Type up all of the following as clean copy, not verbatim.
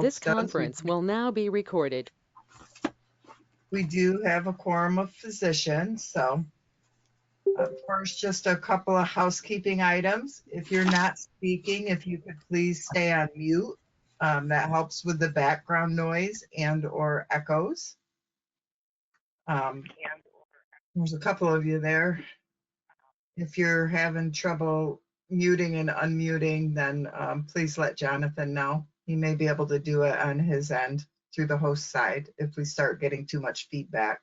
This conference will now be recorded. We do have a quorum of physicians, so first, just a couple of housekeeping items. If you're not speaking, if you could please stay on mute. That helps with the background noise and or echoes. There's a couple of you there. If you're having trouble muting and unmuting, then please let Jonathan know. He may be able to do it on his end through the host side if we start getting too much feedback.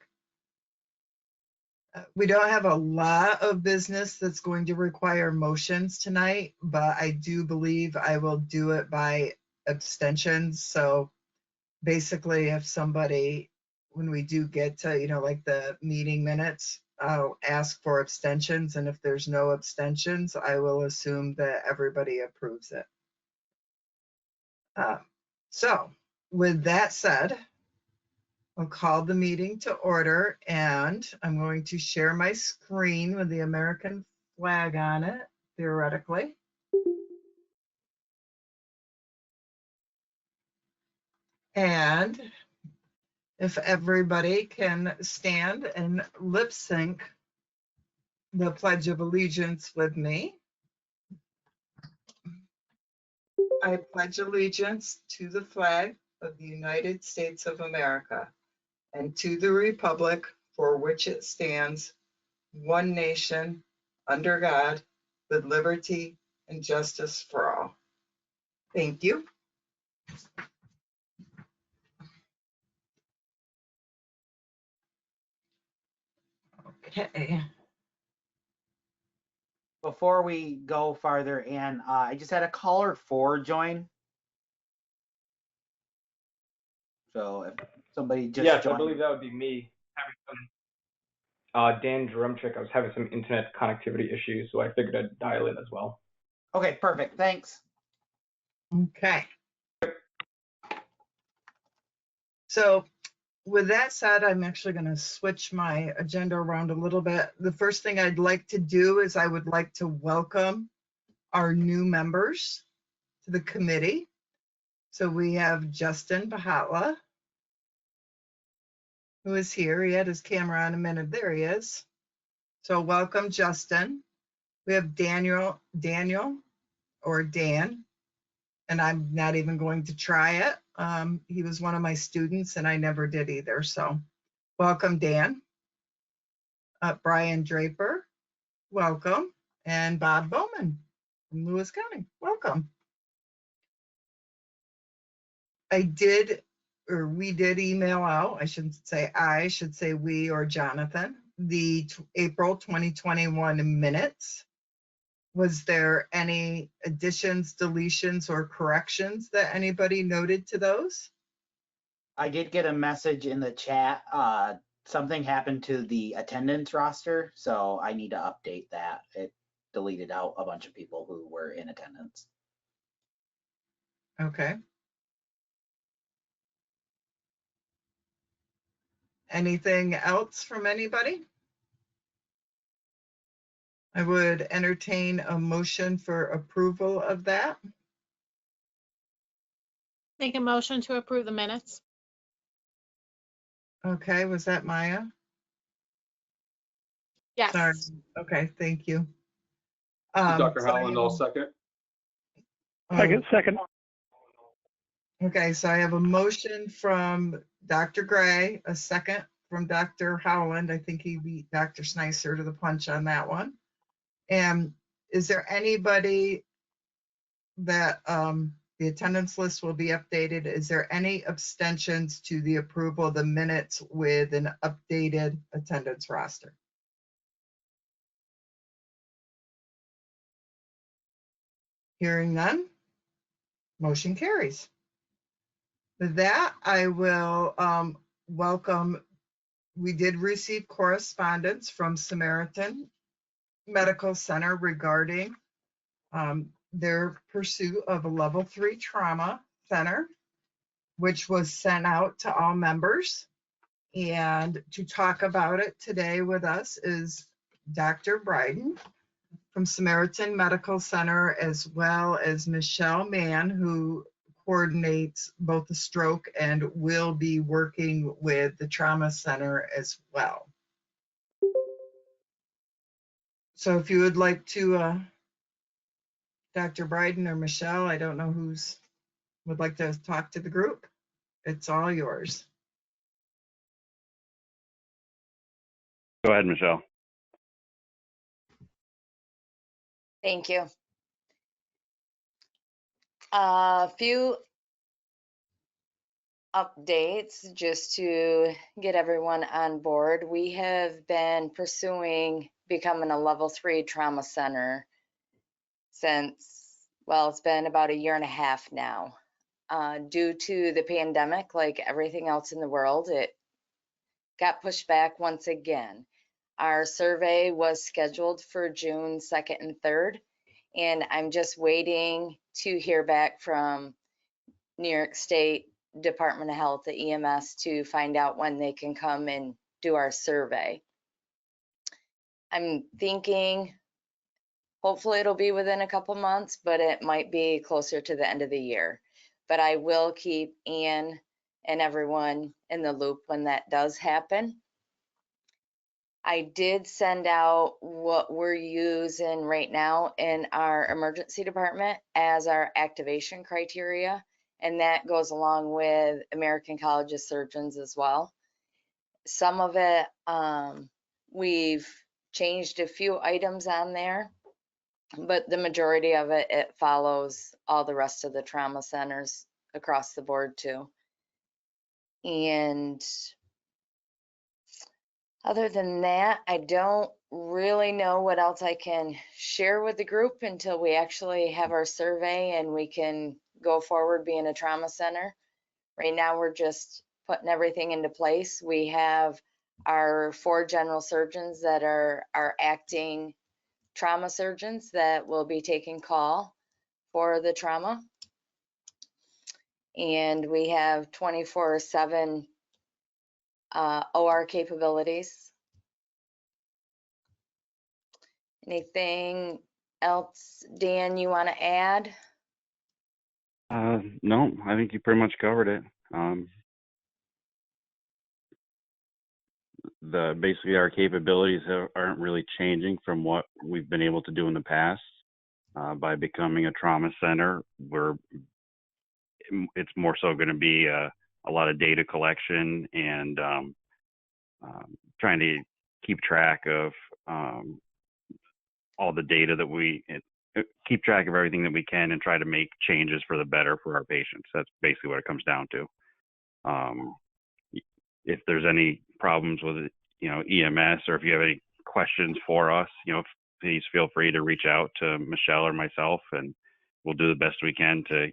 We don't have a lot of business that's going to require motions tonight, but I do believe I will do it by abstentions. So basically, if somebody, when we do get to, like the meeting minutes, I'll ask for abstentions. And if there's no abstentions, I will assume that everybody approves it. So with that said, I'll call the meeting to order, and I'm going to share my screen with the American flag on it, theoretically. And if everybody can stand and lip sync the Pledge of Allegiance with me. I pledge allegiance to the flag of the United States of America and to the republic for which it stands, one nation, under God, with liberty and justice for all. Thank you. Okay. Before we go farther, Ann, I just had a caller 4 join. So if somebody just yes, joined. I believe that would be me. Dan Drumchick. I was having some internet connectivity issues, so I figured I'd dial in as well. Okay, perfect. Thanks. Okay. So with that said, I'm actually going to switch my agenda around a little bit. The first thing I'd like to do is I would like to welcome our new members to the committee. So we have Justin Bahatla, who is here. He had his camera on a minute. There he is. So welcome, Justin. We have Daniel, or Dan, and I'm not even going to try it. He was one of my students, and I never did either. So welcome, Dan. Brian Draper, welcome. And Bob Bowman from Lewis County, welcome. We did email out, I should say we or Jonathan, the April 2021 minutes. Was there any additions, deletions, or corrections that anybody noted to those? I did get a message in the chat. Something happened to the attendance roster, so I need to update that. It deleted out a bunch of people who were in attendance. Okay. Anything else from anybody? I would entertain a motion for approval of that. Make a motion to approve the minutes. Okay, was that Maya? Yes. Sorry. Okay, thank you. Dr. Howland, I'll second. Second. Okay, so I have a motion from Dr. Gray, a second from Dr. Howland. I think he beat Dr. Sneisser to the punch on that one. And is there anybody that the attendance list will be updated? Is there any abstentions to the approval of the minutes with an updated attendance roster? Hearing none, motion carries. With that, I will welcome, we did receive correspondence from Samaritan Medical Center regarding their pursuit of a level 3 trauma center, which was sent out to all members. And to talk about it today with us is Dr. Bryden from Samaritan Medical Center, as well as Michelle Mann, who coordinates both the stroke and will be working with the trauma center as well. So if you would like to, Dr. Bryden or Michelle, I don't know who's would like to talk to the group. It's all yours. Go ahead, Michelle. Thank you. A few updates just to get everyone on board. We have been pursuing becoming a level 3 trauma center since, well, it's been about a year and a half now. Due to the pandemic, like everything else in the world, it got pushed back once again. Our survey was scheduled for June 2nd and 3rd, and I'm just waiting to hear back from New York State Department of Health, the EMS, to find out when they can come and do our survey. I'm thinking hopefully it'll be within a couple months, but it might be closer to the end of the year. But I will keep Ann and everyone in the loop when that does happen. I did send out what we're using right now in our emergency department as our activation criteria, and that goes along with American College of Surgeons as well. Some of it, we've changed a few items on there, but the majority of it, it follows all the rest of the trauma centers across the board too. And other than that, I don't really know what else I can share with the group until we actually have our survey and we can go forward being a trauma center. Right now, we're just putting everything into place. We have our 4 general surgeons that are acting trauma surgeons that will be taking call for the trauma. And we have 24/7 OR capabilities. Anything else, Dan, you want to add? No, I think you pretty much covered it. Basically our capabilities aren't really changing from what we've been able to do in the past. By becoming a trauma center, it's more so going to be a lot of data collection and trying to keep track of all the data that keep track of everything that we can and try to make changes for the better for our patients. That's basically what it comes down to. If there's any problems with EMS, or if you have any questions for us, please feel free to reach out to Michelle or myself, and we'll do the best we can to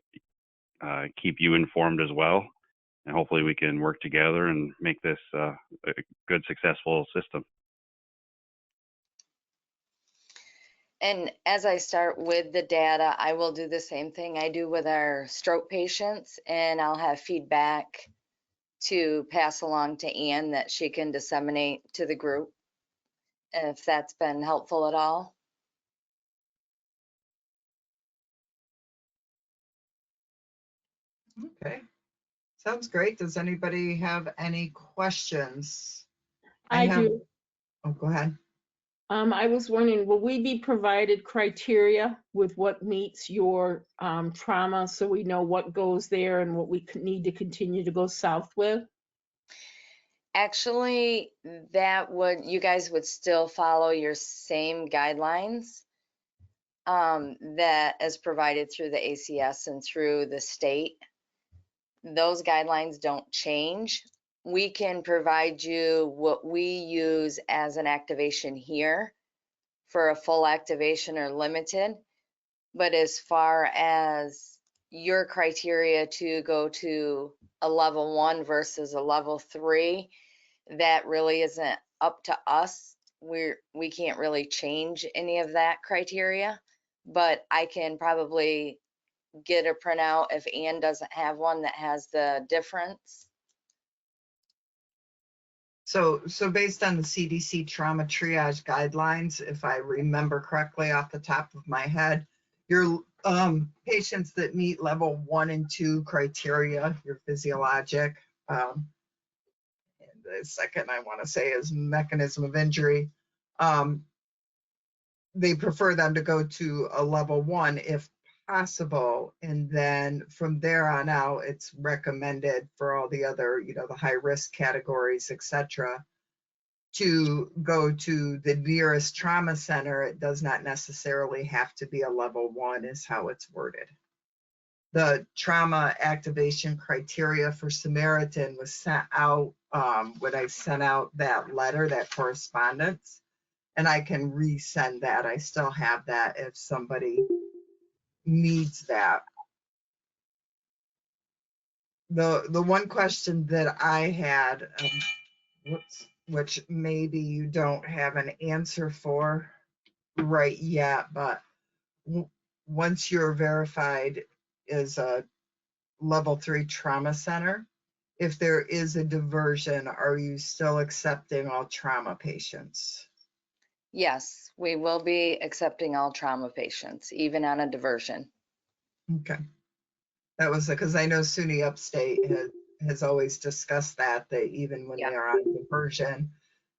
keep you informed as well. And hopefully we can work together and make this a good, successful system. And as I start with the data, I will do the same thing I do with our stroke patients, and I'll have feedback to pass along to Ann that she can disseminate to the group, if that's been helpful at all. Okay, sounds great. Does anybody have any questions? I do. Oh, go ahead. I was wondering, will we be provided criteria with what meets your trauma, so we know what goes there and what we need to continue to go south with? Actually, you guys would still follow your same guidelines that is provided through the ACS and through the state. Those guidelines don't change. We can provide you what we use as an activation here for a full activation or limited. But as far as your criteria to go to a level 1 versus a level 3, that really isn't up to us. We can't really change any of that criteria, but I can probably get a printout if Ann doesn't have one that has the difference. So based on the CDC trauma triage guidelines, if I remember correctly off the top of my head, your patients that meet level 1 and 2 criteria, your physiologic. And the second I want to say is mechanism of injury. They prefer them to go to a level 1 if possible. And then from there on out, it's recommended for all the other, the high risk categories, etc., to go to the nearest trauma center. It does not necessarily have to be a level 1 is how it's worded. The trauma activation criteria for Samaritan was sent out when I sent out that letter, that correspondence, and I can resend that. I still have that if somebody needs that. The one question that I had, which maybe you don't have an answer for right yet, but once you're verified as a level 3 trauma center, if there is a diversion, are you still accepting all trauma patients? Yes, we will be accepting all trauma patients, even on a diversion. Okay. That was because I know SUNY Upstate has always discussed that even when they are on diversion,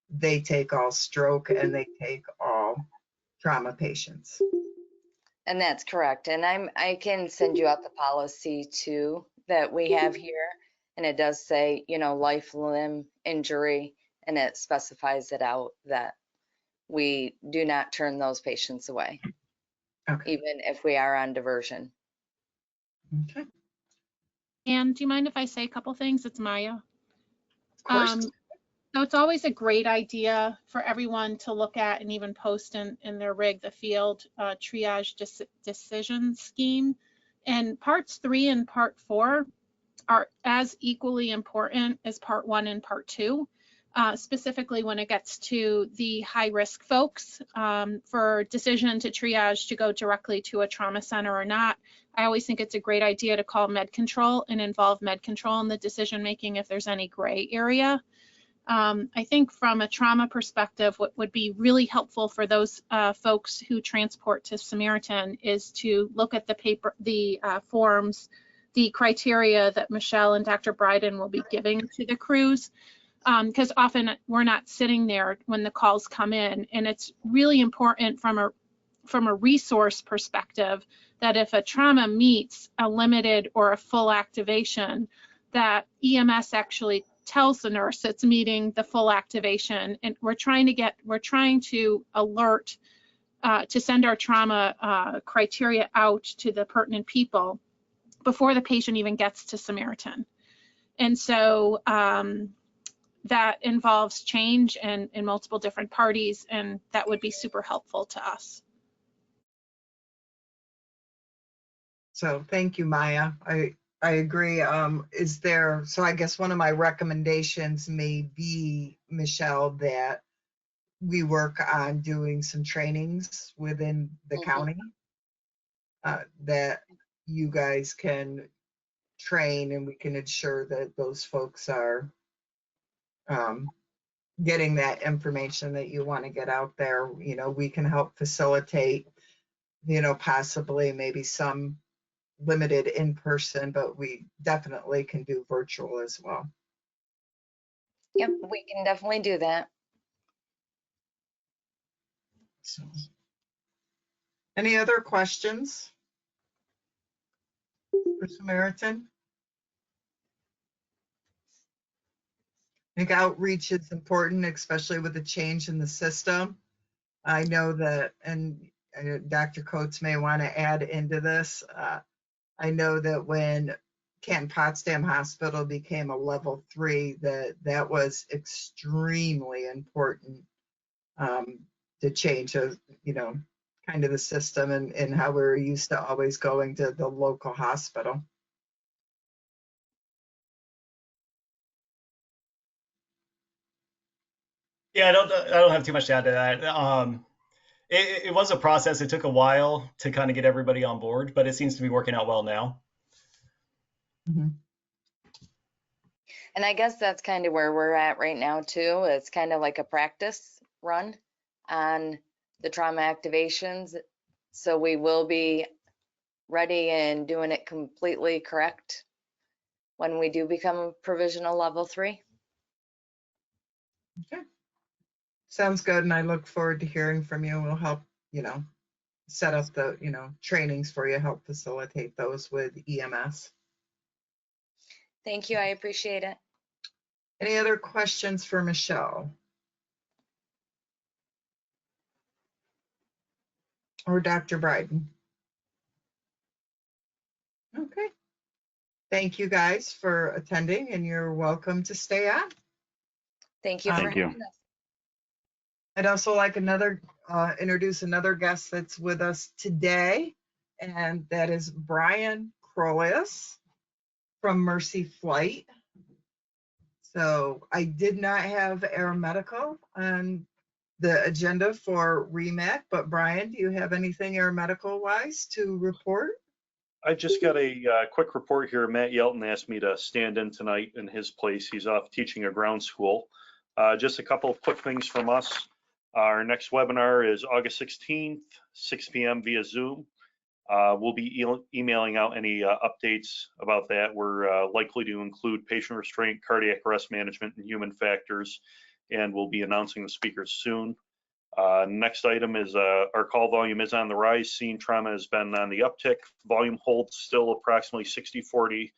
they take all stroke and they take all trauma patients. And that's correct. And I can send you out the policy too that we have here. And it does say, life, limb, injury, and it specifies it out that we do not turn those patients away, even if we are on diversion. Okay. And do you mind if I say a couple things? It's Maya. Of course. So it's always a great idea for everyone to look at and even post in their rig the field triage decision scheme. And parts 3 and part 4 are as equally important as part 1 and part 2. Specifically when it gets to the high risk folks for decision to triage to go directly to a trauma center or not. I always think it's a great idea to call med control and involve med control in the decision making if there's any gray area. I think from a trauma perspective, what would be really helpful for those folks who transport to Samaritan is to look at the forms, the criteria that Michelle and Dr. Bryden will be giving to the crews. Because often we're not sitting there when the calls come in, and it's really important from a resource perspective that if a trauma meets a limited or a full activation, that EMS actually tells the nurse it's meeting the full activation. And we're trying to alert to send our trauma criteria out to the pertinent people before the patient even gets to Samaritan. And so that involves change in multiple different parties, and that would be super helpful to us. So thank you, Maya. I agree. So I guess one of my recommendations may be, Michelle, that we work on doing some trainings within the county that you guys can train, and we can ensure that those folks are getting that information that you want to get out there. We can help facilitate, possibly maybe some limited in person, but we definitely can do virtual as well. Yep, we can definitely do that. So, any other questions for Samaritan? I think outreach is important, especially with the change in the system. I know that, and Dr. Coates may want to add into this. I know that when Canton Potsdam Hospital became a level 3, that was extremely important to change, kind of the system and how we were used to always going to the local hospital. Yeah, I don't have too much to add to that. It was a process. It took a while to kind of get everybody on board, but it seems to be working out well now. Mm-hmm. And I guess that's kind of where we're at right now too. It's kind of like a practice run on the trauma activations. So we will be ready and doing it completely correct when we do become a provisional level 3. Okay. Sounds good, and I look forward to hearing from you. We'll help, set up the, trainings for you, help facilitate those with EMS. Thank you. I appreciate it. Any other questions for Michelle? Or Dr. Bryden? Okay. Thank you guys for attending, and you're welcome to stay on. Thank you for Thank you. having us. I'd also like introduce another guest that's with us today, and that is Brian Croas from Mercy Flight. So I did not have aeromedical on the agenda for REMAC, but Brian, do you have anything aeromedical wise to report? I just got a quick report here. Matt Yelton asked me to stand in tonight in his place. He's off teaching a ground school. Just a couple of quick things from us. Our next webinar is August 16th, 6 p.m. via Zoom. We'll be emailing out any updates about that. We're likely to include patient restraint, cardiac arrest management, and human factors, and we'll be announcing the speakers soon. Next item is our call volume is on the rise. Scene trauma has been on the uptick. Volume holds still approximately 60-40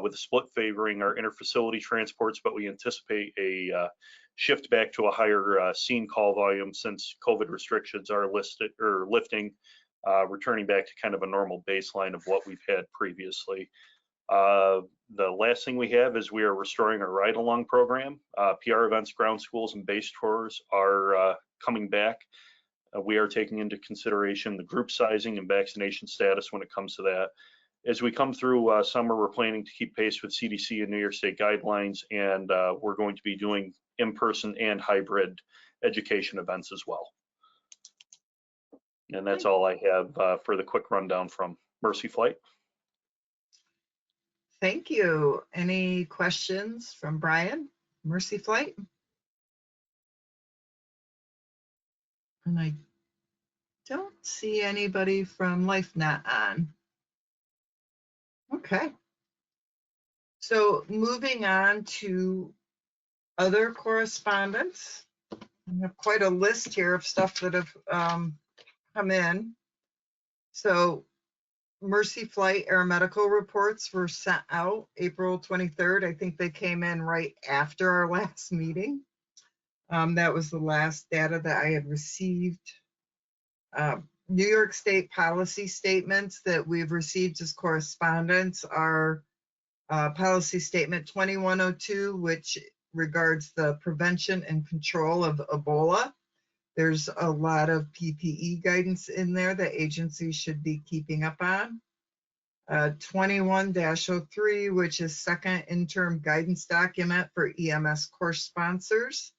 with a split favoring our interfacility transports, but we anticipate a shift back to a higher scene call volume since COVID restrictions are lifting, returning back to kind of a normal baseline of what we've had previously. The last thing we have is we are restoring our ride-along program. PR events, ground schools, and base tours are coming back. We are taking into consideration the group sizing and vaccination status when it comes to that. As we come through summer, we're planning to keep pace with CDC and New York State guidelines, and we're going to be doing in-person and hybrid education events as well. And that's all I have for the quick rundown from Mercy Flight. Thank you. Any questions from Brian, Mercy Flight? And I don't see anybody from LifeNet on. Okay. So moving on to other correspondence. I have quite a list here of stuff that have come in. So Mercy Flight aeromedical reports were sent out April 23rd. I think they came in right after our last meeting. That was the last data that I had received. New York State policy statements that we've received as correspondence are policy statement 2102, which regards the prevention and control of Ebola. There's a lot of PPE guidance in there that agencies should be keeping up on. 21-03, which is second interim guidance document for EMS course sponsors.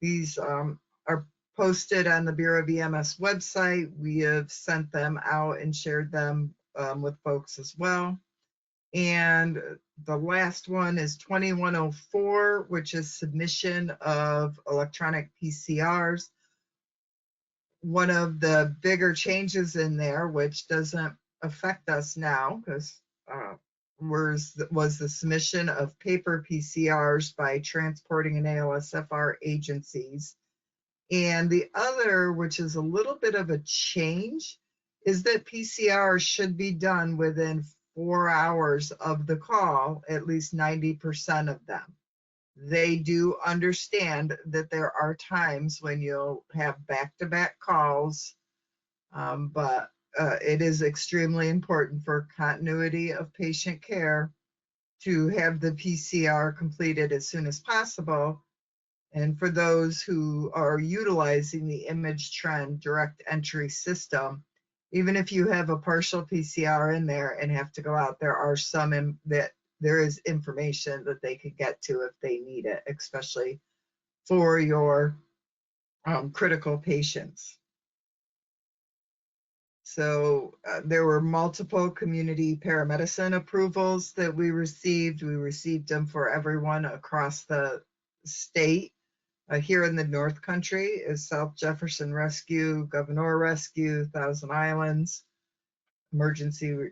These are posted on the Bureau of EMS website. We have sent them out and shared them with folks as well. And the last one is 2104, which is submission of electronic PCRs. One of the bigger changes in there, which doesn't affect us now, because was the submission of paper PCRs by transporting and ALSFR agencies. And the other, which is a little bit of a change, is that PCR should be done within 4 hours of the call, at least 90% of them. They do understand that there are times when you'll have back-to-back calls, but it is extremely important for continuity of patient care to have the PCR completed as soon as possible. And for those who are utilizing the image trend direct entry system, even if you have a partial PCR in there and have to go out, there are some that there is information that they could get to if they need it, especially for your critical patients. So there were multiple community paramedicine approvals that we received. We received them for everyone across the state. Here in the North Country is South Jefferson Rescue, Governor Rescue, Thousand Islands, Emergency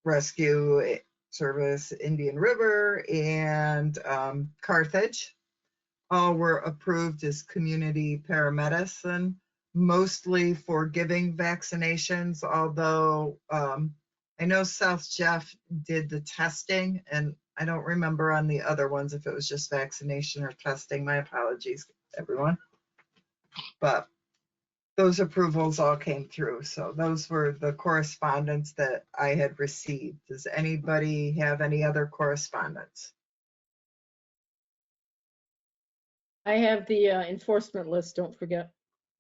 Rescue Service Indian River, and Carthage. All were approved as community paramedicine, mostly for giving vaccinations, although I know South Jeff did the testing, and I don't remember on the other ones if it was just vaccination or testing. My apologies, everyone. But those approvals all came through. So those were the correspondence that I had received. Does anybody have any other correspondence? I have the enforcement list, don't forget.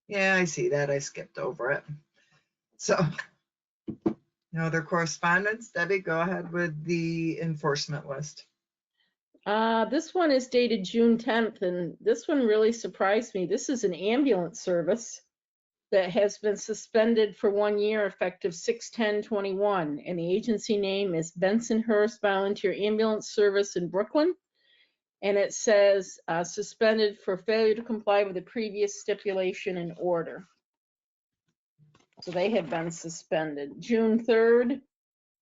Yeah, I see that. I skipped over it. So no other correspondence. Debbie, go ahead with the enforcement list. This one is dated June 10th, and this one really surprised me. This is an ambulance service that has been suspended for 1 year effective 6/10/21, and the agency name is Bensonhurst Volunteer Ambulance Service in Brooklyn. And it says suspended for failure to comply with the previous stipulation and order. So they have been suspended. June 3rd,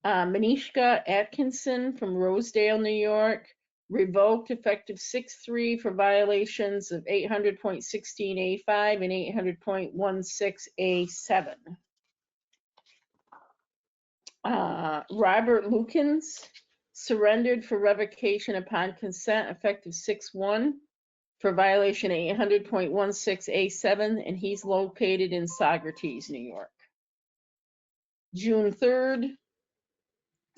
Manishka Atkinson from Rosedale, New York, revoked effective 6/3 for violations of 800.16A5 and 800.16A7. Robert Lukens surrendered for revocation upon consent effective 6/1 for violation 800.16A7, and he's located in Socrates, New York. June 3rd,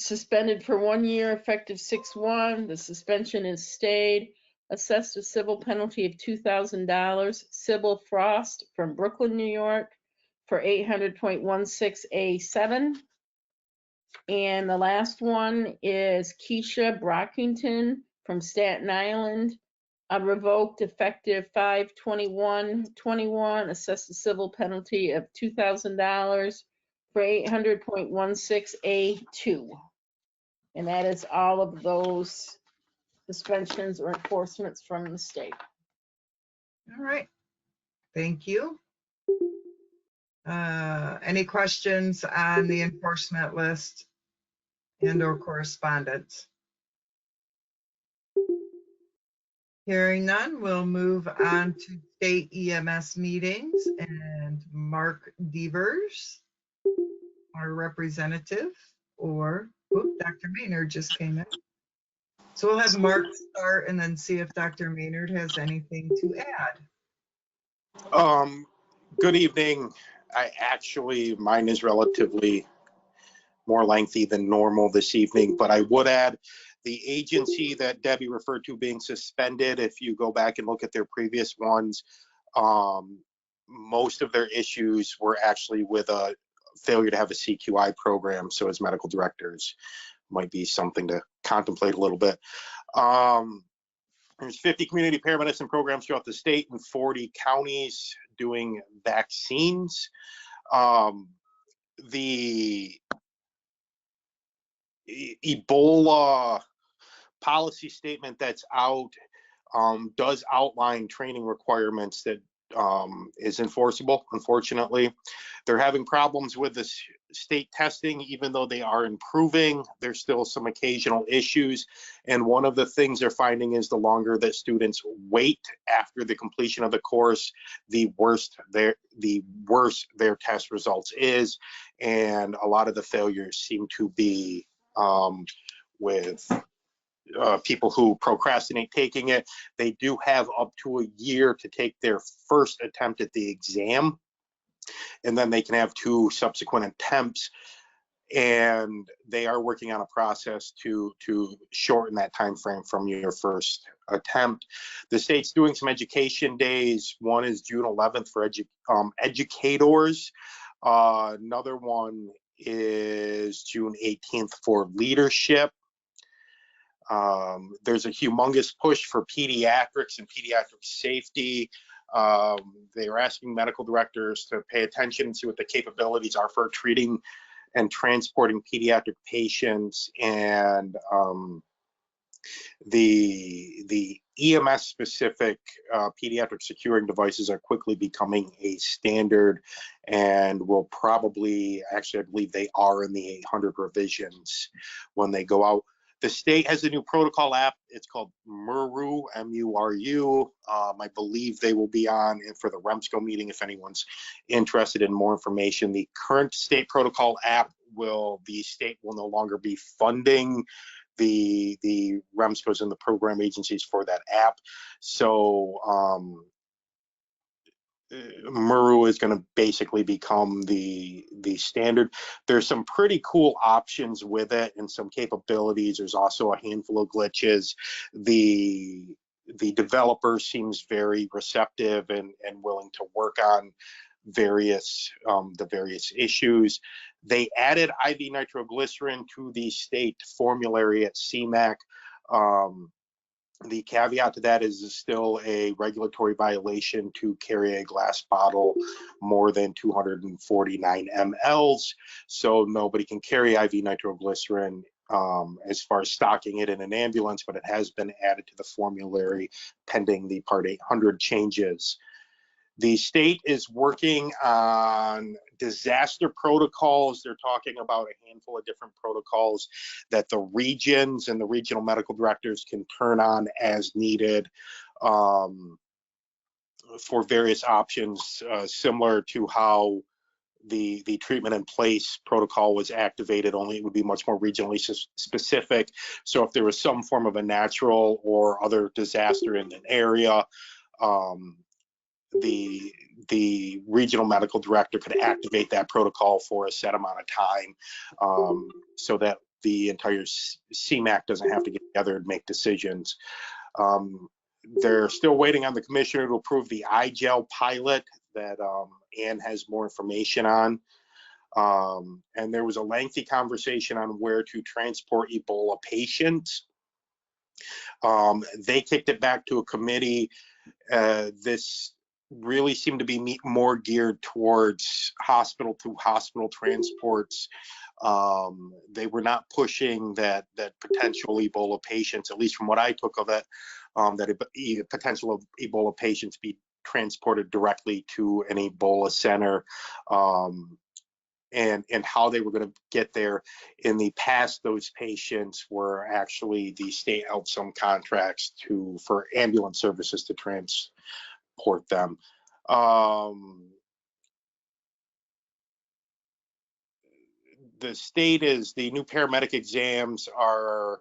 suspended for 1 year effective 6/1. The suspension is stayed. Assessed a civil penalty of $2,000. Sybil Frost from Brooklyn, New York for 800.16A7. And the last one is Keisha Brockington from Staten Island, revoked effective 5/21/21, assessed a civil penalty of $2,000 for 800.16A2. And that is all of those suspensions or enforcements from the state. All right. Thank you. Any questions on the enforcement list and or correspondence? Hearing none, we'll move on to state EMS meetings, and Mark Devers, our representative, or Dr. Maynard just came in. So we'll have Mark start and then see if Dr. Maynard has anything to add. Good evening. Mine is relatively more lengthy than normal this evening, but I would add the agency that Debbie referred to being suspended. If you go back and look at their previous ones, most of their issues were actually with a failure to have a CQI program. So as medical directors, might be something to contemplate a little bit. There's 50 community paramedicine programs throughout the state and 40 counties doing vaccines. The Ebola policy statement that's out does outline training requirements that is enforceable. Unfortunately, they're having problems with the state testing, even though they are improving. There's still some occasional issues, and one of the things they're finding is the longer that students wait after the completion of the course, the worse their test results is, and a lot of the failures seem to be with people who procrastinate taking it. They do have up to a year to take their first attempt at the exam, and then they can have 2 subsequent attempts, and they are working on a process to shorten that time frame from your first attempt. The state's doing some education days. One is June 11th for educators. Another one is June 18th for leadership. There's a humongous push for pediatrics and pediatric safety. They are asking medical directors to pay attention and see what the capabilities are for treating and transporting pediatric patients, and The EMS specific pediatric securing devices are quickly becoming a standard and will probably, actually I believe they are in the 800 revisions when they go out. The state has a new protocol app. It's called MURU, M-U-R-U. I believe they will be on for the REMSCO meeting if anyone's interested in more information. The current state protocol app the state will no longer be funding the REMSCOs and the program agencies for that app. So MURU is going to basically become the standard. There's some pretty cool options with it and some capabilities. There's also a handful of glitches. The developer seems very receptive and willing to work on the various issues. They added IV nitroglycerin to the state formulary at CMAC. The caveat to that is it's still a regulatory violation to carry a glass bottle more than 249 mLs. So nobody can carry IV nitroglycerin as far as stocking it in an ambulance, but it has been added to the formulary pending the Part 800 changes. The state is working on disaster protocols. They're talking about a handful of different protocols that the regions and the regional medical directors can turn on as needed for various options, similar to how the treatment in place protocol was activated, only it would be much more regionally specific. So if there was some form of a natural or other disaster in an area, the regional medical director could activate that protocol for a set amount of time, so that the entire CMAC doesn't have to get together and make decisions. They're still waiting on the commissioner to approve the iGel pilot that Ann has more information on. And there was a lengthy conversation on where to transport Ebola patients. They kicked it back to a committee. This really seemed to be more geared towards hospital to hospital transports. They were not pushing that potential Ebola patients, at least from what I took of it, that potential of Ebola patients be transported directly to an Ebola center, and how they were going to get there. In the past, those patients were actually, the state held some contracts for ambulance services to transport them. The state is, the new paramedic exams are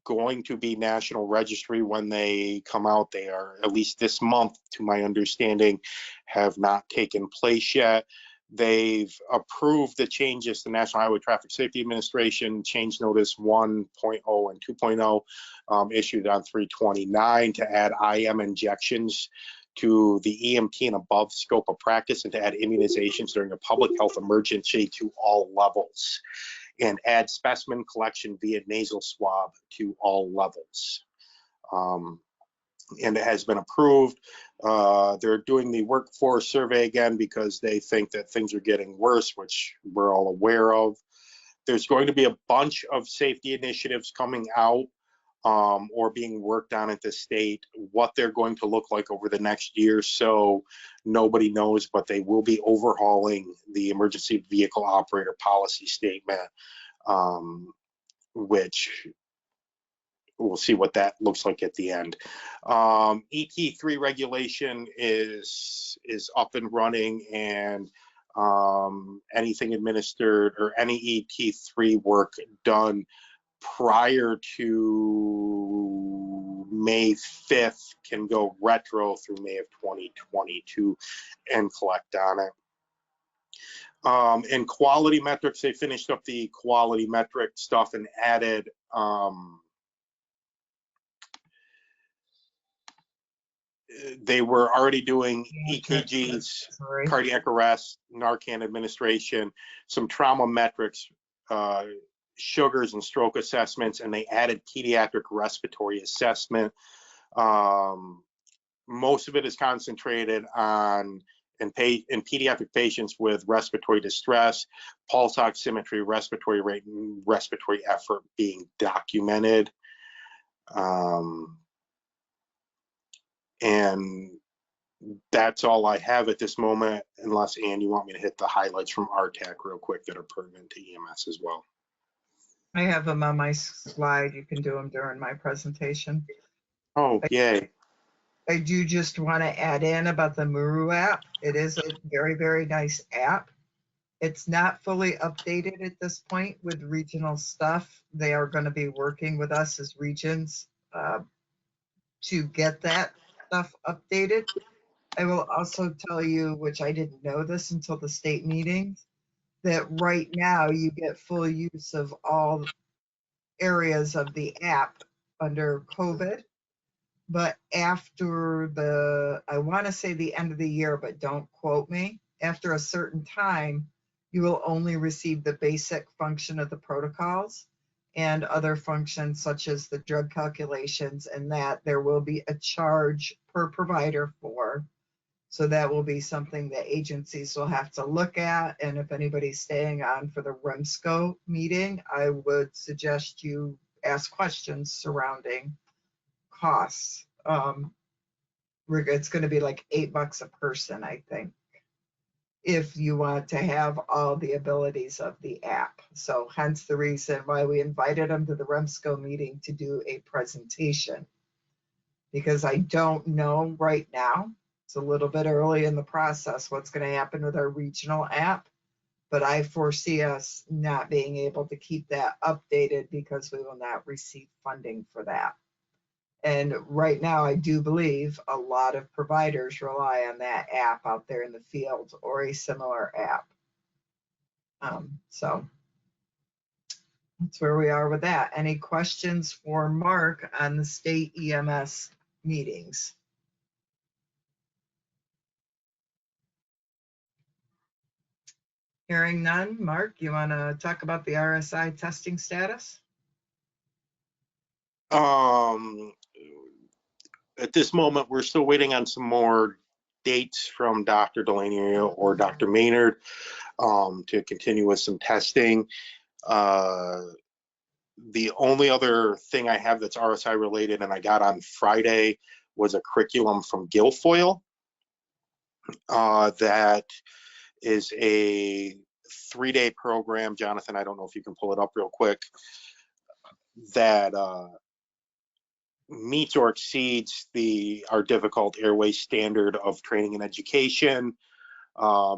going to be national registry when they come out. They are, at least this month, to my understanding, have not taken place yet. They've approved the changes to National Highway Traffic Safety Administration Change Notice 1.0 and 2.0 issued on 3/29 to add IM injections to the EMT and above scope of practice, and to add immunizations during a public health emergency to all levels, and add specimen collection via nasal swab to all levels. And it has been approved. They're doing the workforce survey again because they think that things are getting worse, which we're all aware of. There's going to be a bunch of safety initiatives coming out or being worked on at the state. What they're going to look like over the next year, so nobody knows, but they will be overhauling the emergency vehicle operator policy statement, which we'll see what that looks like at the end. ET3 regulation is up and running, and anything administered or any ET3 work done prior to May 5th can go retro through May of 2022 and collect on it. In quality metrics, they finished up the quality metric stuff and added they were already doing EKGs, cardiac arrest, Narcan administration, some trauma metrics, sugars and stroke assessments, and they added pediatric respiratory assessment. Most of it is concentrated on in pediatric patients with respiratory distress, pulse oximetry, respiratory rate, and respiratory effort being documented. And that's all I have at this moment, unless, Ann, you want me to hit the highlights from RTAC real quick that are pertinent to EMS as well. I have them on my slide. You can do them during my presentation. Oh, yay. I do just want to add in about the Muru app. It is a very, very nice app. It's not fully updated at this point with regional stuff. They are going to be working with us as regions to get that stuff updated. I will also tell you, which I didn't know this until the state meetings, that right now you get full use of all areas of the app under COVID. But after the, I want to say the end of the year, but don't quote me, after a certain time, you will only receive the basic function of the protocols, and other functions such as the drug calculations, and that there will be a charge per provider for. So that will be something that agencies will have to look at. And if anybody's staying on for the REMSCO meeting, I would suggest you ask questions surrounding costs. It's going to be like $8 a person, I think, if you want to have all the abilities of the app. So hence the reason why we invited them to the REMSCO meeting to do a presentation, because I don't know right now. It's a little bit early in the process what's going to happen with our regional app, but I foresee us not being able to keep that updated because we will not receive funding for that. And right now, I do believe a lot of providers rely on that app out there in the field or a similar app. So that's where we are with that. Any questions for Mark on the state EMS meetings? Hearing none. Mark, you want to talk about the RSI testing status? At this moment, we're still waiting on some more dates from Dr. Delaney or Dr. Maynard to continue with some testing. The only other thing I have that's RSI related and I got on Friday was a curriculum from Guilfoyle. That is a 3-day program. Jonathan, I don't know if you can pull it up real quick, that meets or exceeds our difficult airway standard of training and education.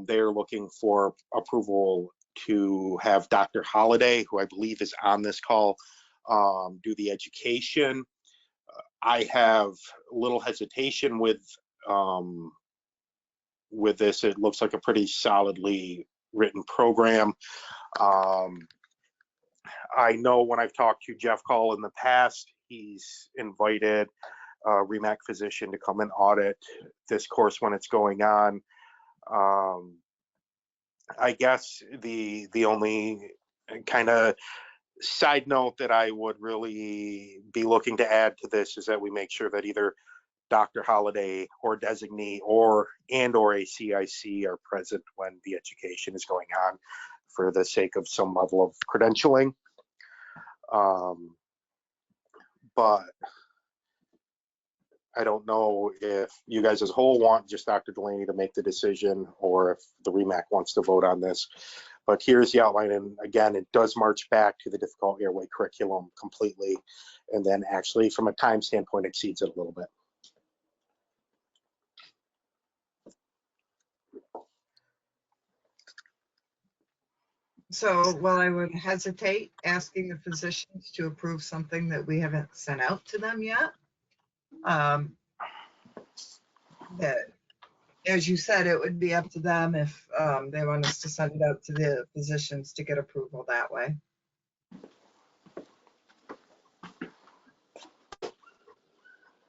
They're looking for approval to have Dr. Holliday, who I believe is on this call, do the education. I have little hesitation with this. It looks like a pretty solidly written program. I know when I've talked to Jeff Call in the past, he's invited a REMAC physician to come and audit this course when it's going on. I guess the only kind of side note that I would really be looking to add to this is that we make sure that either Dr. Holliday or designee or a CIC are present when the education is going on for the sake of some level of credentialing. But I don't know if you guys as a whole want just Dr. Delaney to make the decision or if the REMAC wants to vote on this. But here's the outline. And again, it does march back to the difficult airway curriculum completely. And then actually from a time standpoint, exceeds it a little bit. So, well, I would hesitate asking the physicians to approve something that we haven't sent out to them yet. That, as you said, it would be up to them if they want us to send it out to the physicians to get approval that way.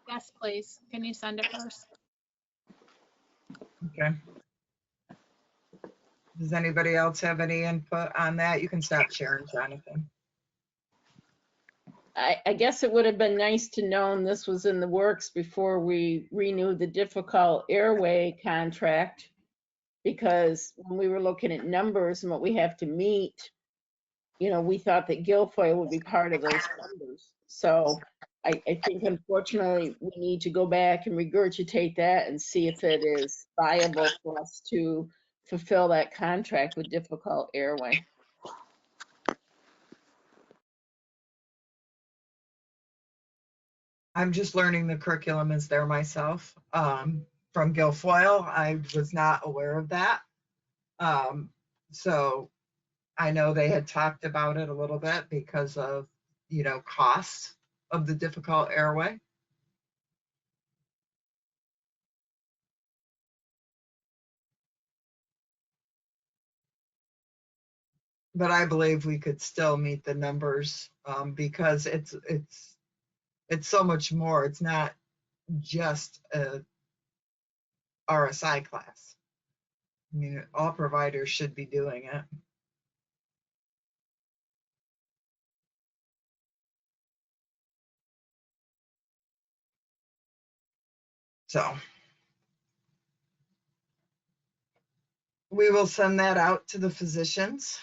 Yes, please. Can you send it first? Okay. Does anybody else have any input on that? You can stop sharing, Jonathan. I guess it would have been nice to know this was in the works before we renewed the difficult airway contract, because when we were looking at numbers and what we have to meet, you know, we thought that Guilfoyle would be part of those numbers. So I think unfortunately we need to go back and regurgitate that and see if it is viable for us to fulfill that contract with difficult airway. I'm just learning the curriculum is there myself. From Guilfoyle, I was not aware of that. So I know they had talked about it a little bit because of, costs of the difficult airway. But I believe we could still meet the numbers, because it's so much more. It's not just a RSI class. I mean, all providers should be doing it. So we will send that out to the physicians.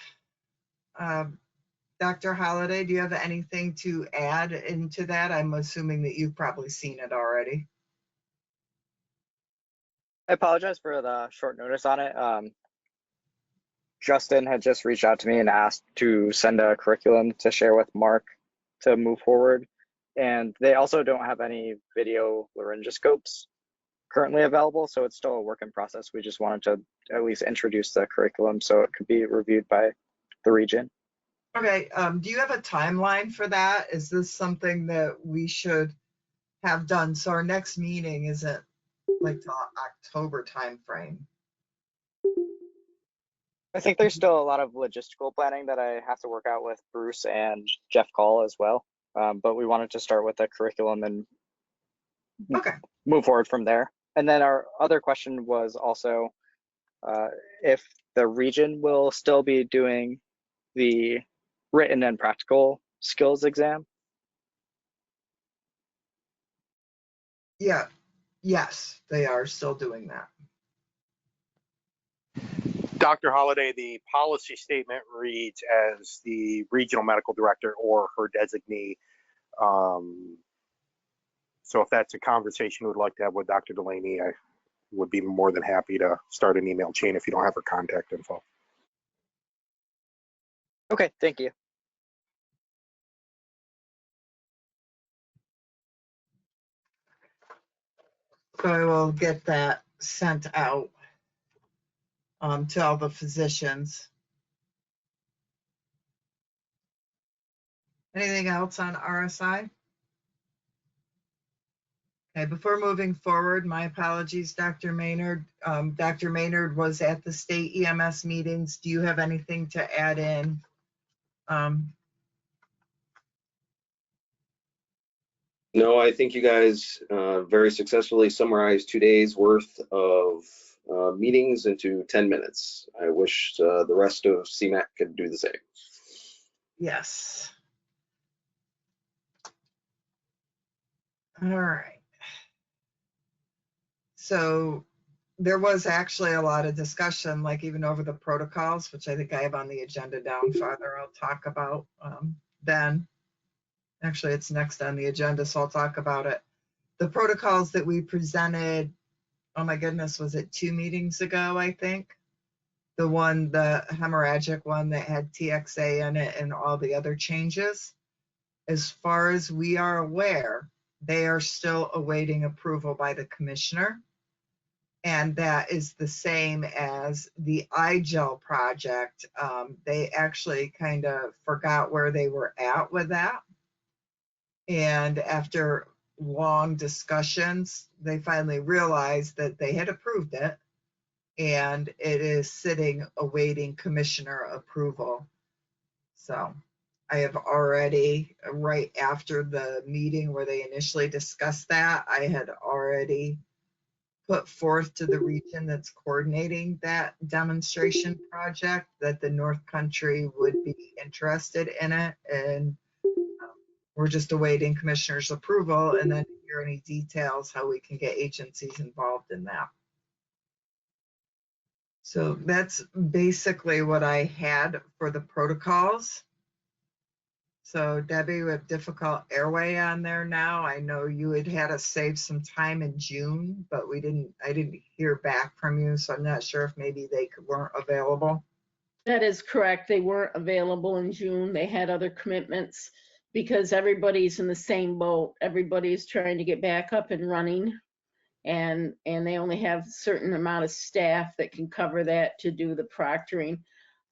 Dr. Holliday, do you have anything to add into that? I'm assuming that you've probably seen it already. I apologize for the short notice on it. Justin had just reached out to me and asked to send a curriculum to share with Mark to move forward. And they also don't have any video laryngoscopes currently available, so it's still a work in process. We just wanted to at least introduce the curriculum so it could be reviewed by the region. Okay, do you have a timeline for that? Is this something that we should have done? So our next meeting isn't like the October timeframe. I think there's still a lot of logistical planning that I have to work out with Bruce and Jeff Call as well. But we wanted to start with the curriculum and move forward from there. And then our other question was also if the region will still be doing the written and practical skills exam. Yeah, yes, they are still doing that. Dr. Holliday, the policy statement reads as the regional medical director or her designee. So if that's a conversation we'd like to have with Dr. Delaney, I would be more than happy to start an email chain if you don't have her contact info. Okay, thank you. So I will get that sent out to all the physicians. Anything else on RSI? Okay, before moving forward, my apologies, Dr. Maynard. Dr. Maynard was at the state EMS meetings. Do you have anything to add in? No, I think you guys very successfully summarized 2 days worth of meetings into 10 minutes. I wish the rest of CMAC could do the same. Yes. All right. So there was actually a lot of discussion, like even over the protocols, which I think I have on the agenda down farther. I'll talk about then. Actually, it's next on the agenda, so I'll talk about it. The protocols that we presented, oh my goodness, was it 2 meetings ago, I think? The hemorrhagic one that had TXA in it and all the other changes. As far as we are aware, they are still awaiting approval by the commissioner. And that is the same as the iGel project. They actually kind of forgot where they were at with that. And after long discussions, they finally realized that they had approved it and it is sitting awaiting commissioner approval. So I have already, right after the meeting where they initially discussed that, I had already put forth to the region that's coordinating that demonstration project that the North Country would be interested in it. And we're just awaiting commissioner's approval and then hear any details how we can get agencies involved in that. So that's basically what I had for the protocols. So Debbie, we have difficult airway on there now. I know you had us save some time in June, but I didn't hear back from you, so I'm not sure if maybe they weren't available. That is correct. They weren't available in June. They had other commitments because everybody's in the same boat. Everybody's trying to get back up and running. And they only have a certain amount of staff that can cover that to do the proctoring.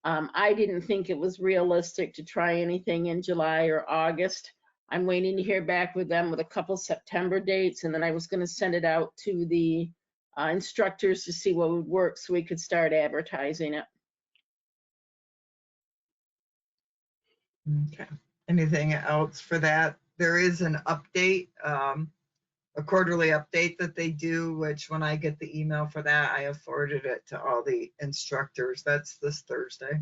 I didn't think it was realistic to try anything in July or August. I'm waiting to hear back with them with a couple September dates, and then I was going to send it out to the instructors to see what would work so we could start advertising it. Okay. Anything else for that? There is an update, a quarterly update that they do, which when I get the email for that, I have forwarded it to all the instructors. That's this Thursday.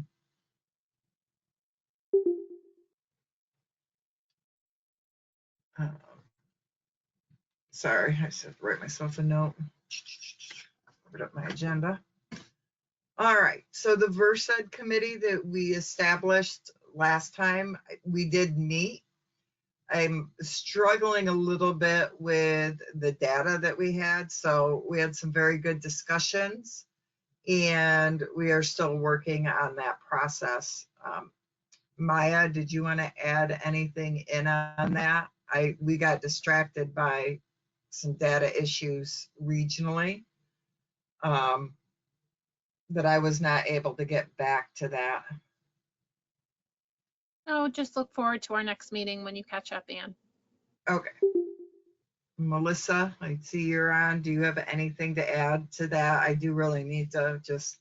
Sorry, I should write myself a note. Put up my agenda. All right, so the Versed committee that we established last time, we did meet. I'm struggling a little bit with the data that we had. So we had some very good discussions and we are still working on that process. Maya, did you want to add anything in on that? We got distracted by some data issues regionally that I was not able to get back to that. Oh, just look forward to our next meeting when you catch up, Ann. Okay. Melissa, I see you're on. Do you have anything to add to that? I do really need to just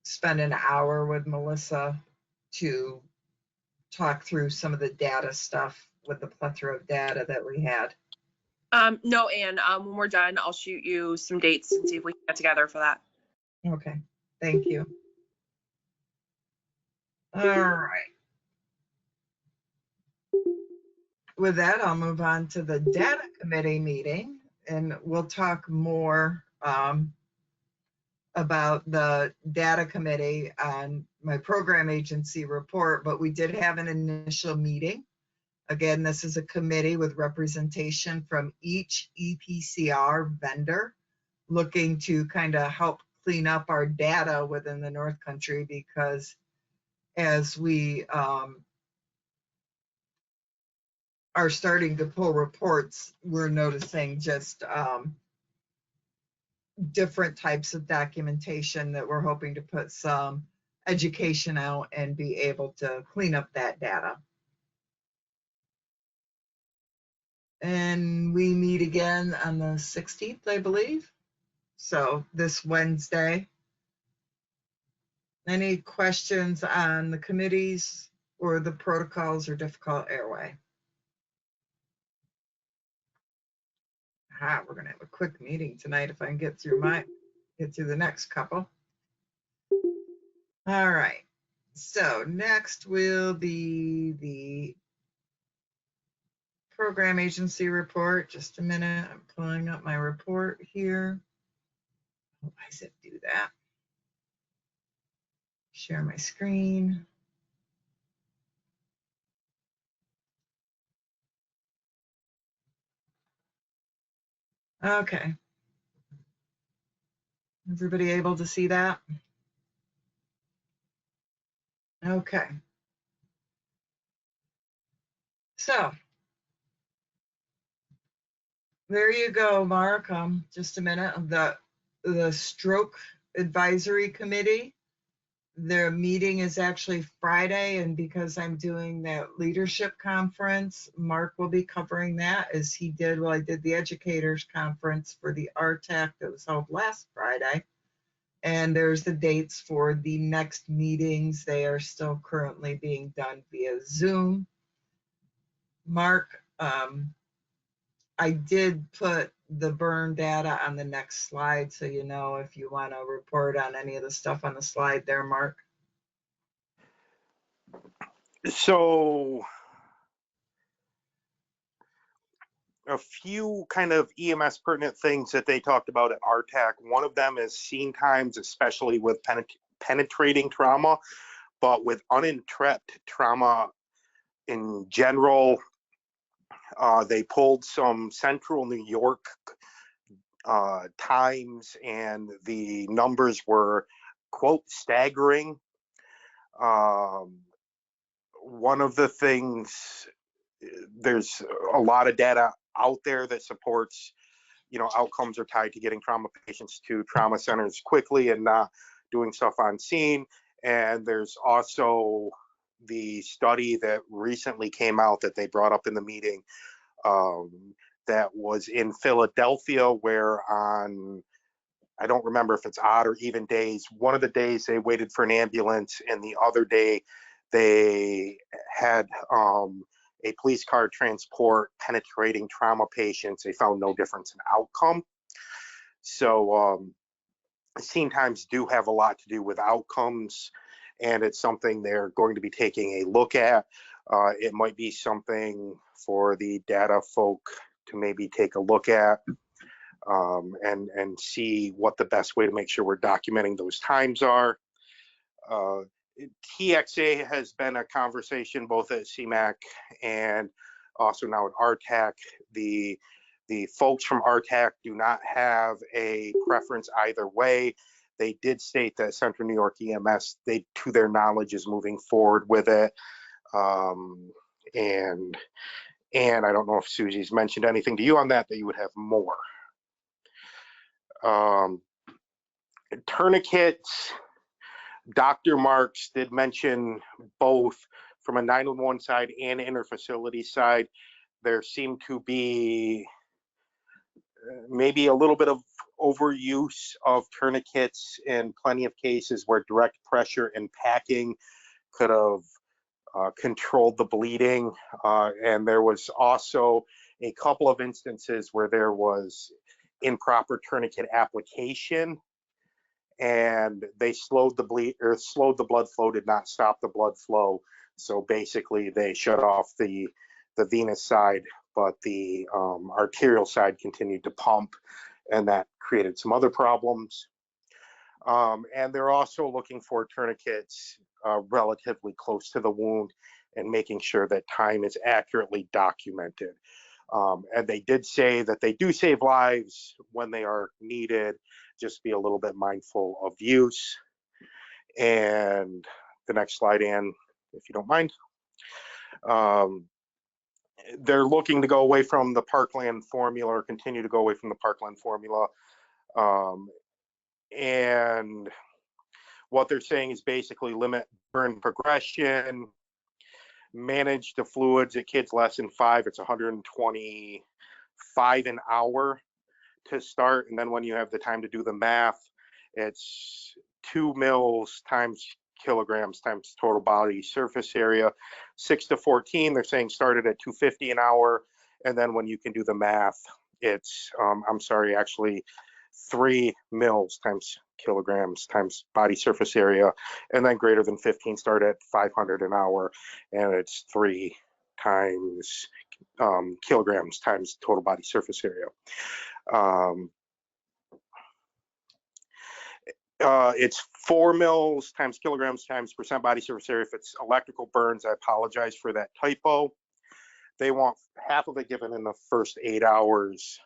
spend an hour with Melissa to talk through some of the data stuff with the plethora of data that we had. No, Ann, when we're done, I'll shoot you some dates and see if we can get together for that. Okay, thank you. All right. With that, I'll move on to the data committee meeting and we'll talk more about the data committee on my program agency report, but we did have an initial meeting. Again, this is a committee with representation from each EPCR vendor looking to kind of help clean up our data within the North Country, because as we are starting to pull reports, we're noticing just different types of documentation that we're hoping to put some education out and be able to clean up that data. And we meet again on the 16th, I believe. So this Wednesday. Any questions on the committees or the protocols or difficult airway? We're gonna have a quick meeting tonight if I can get through the next couple. All right, so next will be the program agency report. Just a minute, I'm pulling up my report here. Oh, I said do that. Share my screen. Okay. Everybody able to see that? Okay. So there you go, Mark. Just a minute. The Stroke Advisory Committee, their meeting is actually Friday, and because I'm doing that leadership conference, Mark will be covering that as he did while I did the educators conference for the RTAC that was held last Friday. And there's the dates for the next meetings. They are still currently being done via Zoom. Mark, I did put the burn data on the next slide, so you know if you want to report on any of the stuff on the slide there, Mark. So a few kind of EMS pertinent things that they talked about at RTAC. One of them is scene times, especially with penetrating trauma, but with uninterrupted trauma, in general, they pulled some central New York times, and the numbers were, quote, staggering. One of the things, there's a lot of data out there that supports, outcomes are tied to getting trauma patients to trauma centers quickly and not doing stuff on scene. And there's also the study that recently came out that they brought up in the meeting, that was in Philadelphia, where on, I don't remember if it's odd or even days, one of the days they waited for an ambulance, and the other day they had a police car transport penetrating trauma patients. They found no difference in outcome. So scene times do have a lot to do with outcomes, and it's something they're going to be taking a look at. It might be something for the data folk to maybe take a look at, and see what the best way to make sure we're documenting those times are. TXA has been a conversation both at CMAC and also now at RTAC. The folks from RTAC do not have a preference either way. They did state that Central New York EMS, to their knowledge, is moving forward with it. And I don't know if Susie's mentioned anything to you on that you would have more. Tourniquets, Dr. Marks did mention both from a 911 side and interfacility side. There seemed to be maybe a little bit of overuse of tourniquets in plenty of cases where direct pressure and packing could have controlled the bleeding. And there was also a couple of instances where there was improper tourniquet application, and they slowed the blood flow, did not stop the blood flow. So basically they shut off the venous side, but the arterial side continued to pump, and that created some other problems. And they're also looking for tourniquets relatively close to the wound and making sure that time is accurately documented. And they did say that they do save lives when they are needed. Just be a little bit mindful of use. And the next slide, Ann, if you don't mind. They're looking to go away from the Parkland formula, or continue to go away from the Parkland formula. And what they're saying is basically limit burn progression, manage the fluids at kids less than 5. It's 125 an hour to start. And then when you have the time to do the math, it's 2 mils times kilograms times total body surface area. 6 to 14, they're saying started at 250 an hour. And then when you can do the math, it's, actually 3 mils times kilograms times body surface area. And then greater than 15 start at 500 an hour. And it's 3 times kilograms times total body surface area. It's 4 mils times kilograms times percent body surface area. If it's electrical burns, I apologize for that typo. They want half of it given in the first 8 hours.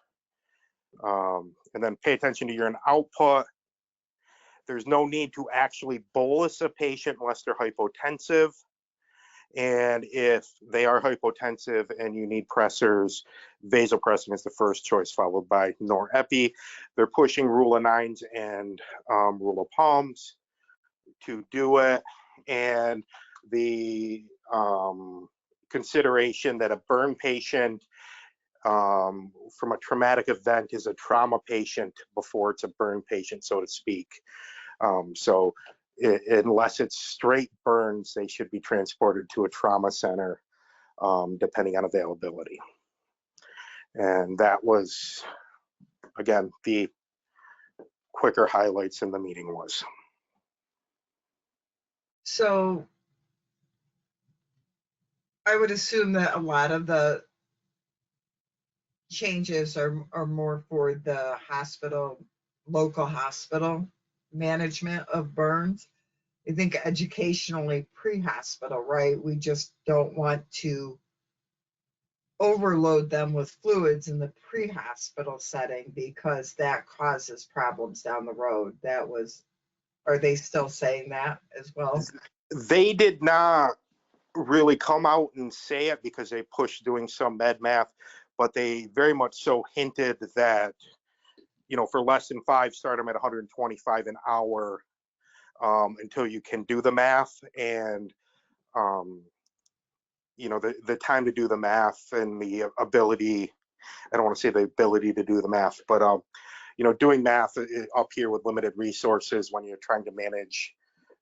And then pay attention to urine output. There's no need to actually bolus a patient unless they're hypotensive. And if they are hypotensive and you need pressors, vasopressin is the first choice, followed by norepi. They're pushing rule of 9s and rule of palms to do it. And the consideration that a burn patient from a traumatic event is a trauma patient before it's a burn patient, so to speak. So unless it's straight burns, they should be transported to a trauma center, depending on availability. And that was, again, the quicker highlights in the meeting was. So I would assume that a lot of the changes are more for the hospital, local hospital management of burns. I think educationally pre-hospital, right? We just don't want to overload them with fluids in the pre-hospital setting because that causes problems down the road. Are they still saying that as well? They did not really come out and say it because they pushed doing some med math, but they very much so hinted that, for less than 5, start them at 125 an hour until you can do the math. And, the time to do the math and the ability, I don't want to say the ability to do the math, but, doing math up here with limited resources when you're trying to manage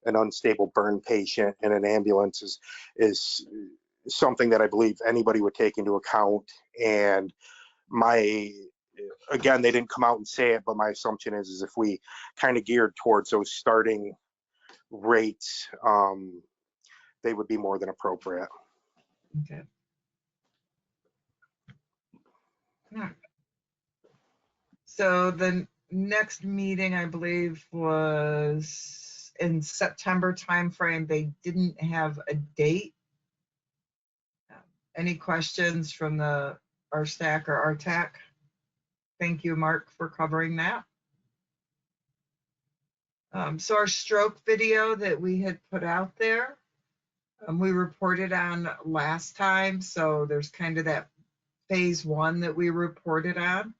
an unstable burn patient in an ambulance is something that I believe anybody would take into account. And again, they didn't come out and say it, but my assumption is if we kind of geared towards those starting rates, they would be more than appropriate. Okay. Yeah. So the next meeting, I believe, was in September timeframe. They didn't have a date. Any questions from the RSTAC or RTAC? Thank you, Mark, for covering that. So our stroke video that we had put out there, we reported on last time. So there's kind of that phase 1 that we reported on.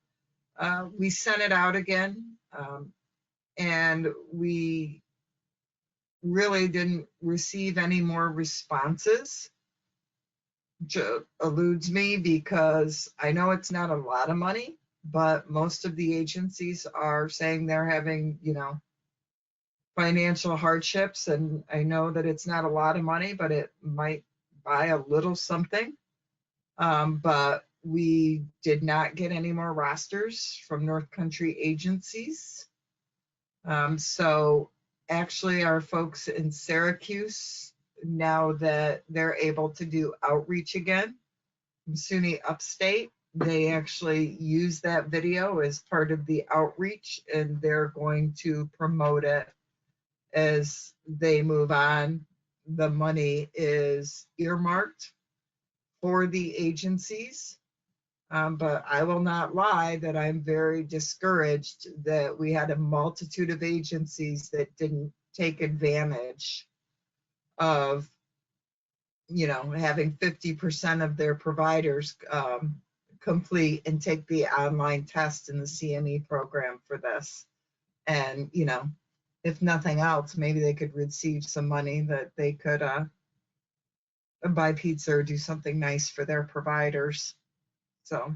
We sent it out again, and we really didn't receive any more responses, which eludes me because I know it's not a lot of money, but most of the agencies are saying they're having, financial hardships, and I know that it's not a lot of money, but it might buy a little something. But we did not get any more rosters from North Country agencies. So actually our folks in Syracuse, now that they're able to do outreach again, from SUNY Upstate, they actually use that video as part of the outreach, and they're going to promote it as they move on. The money is earmarked for the agencies. But I will not lie that I'm very discouraged that we had a multitude of agencies that didn't take advantage of, having 50% of their providers complete and take the online test in the CME program for this. And, if nothing else, maybe they could receive some money that they could buy pizza or do something nice for their providers. So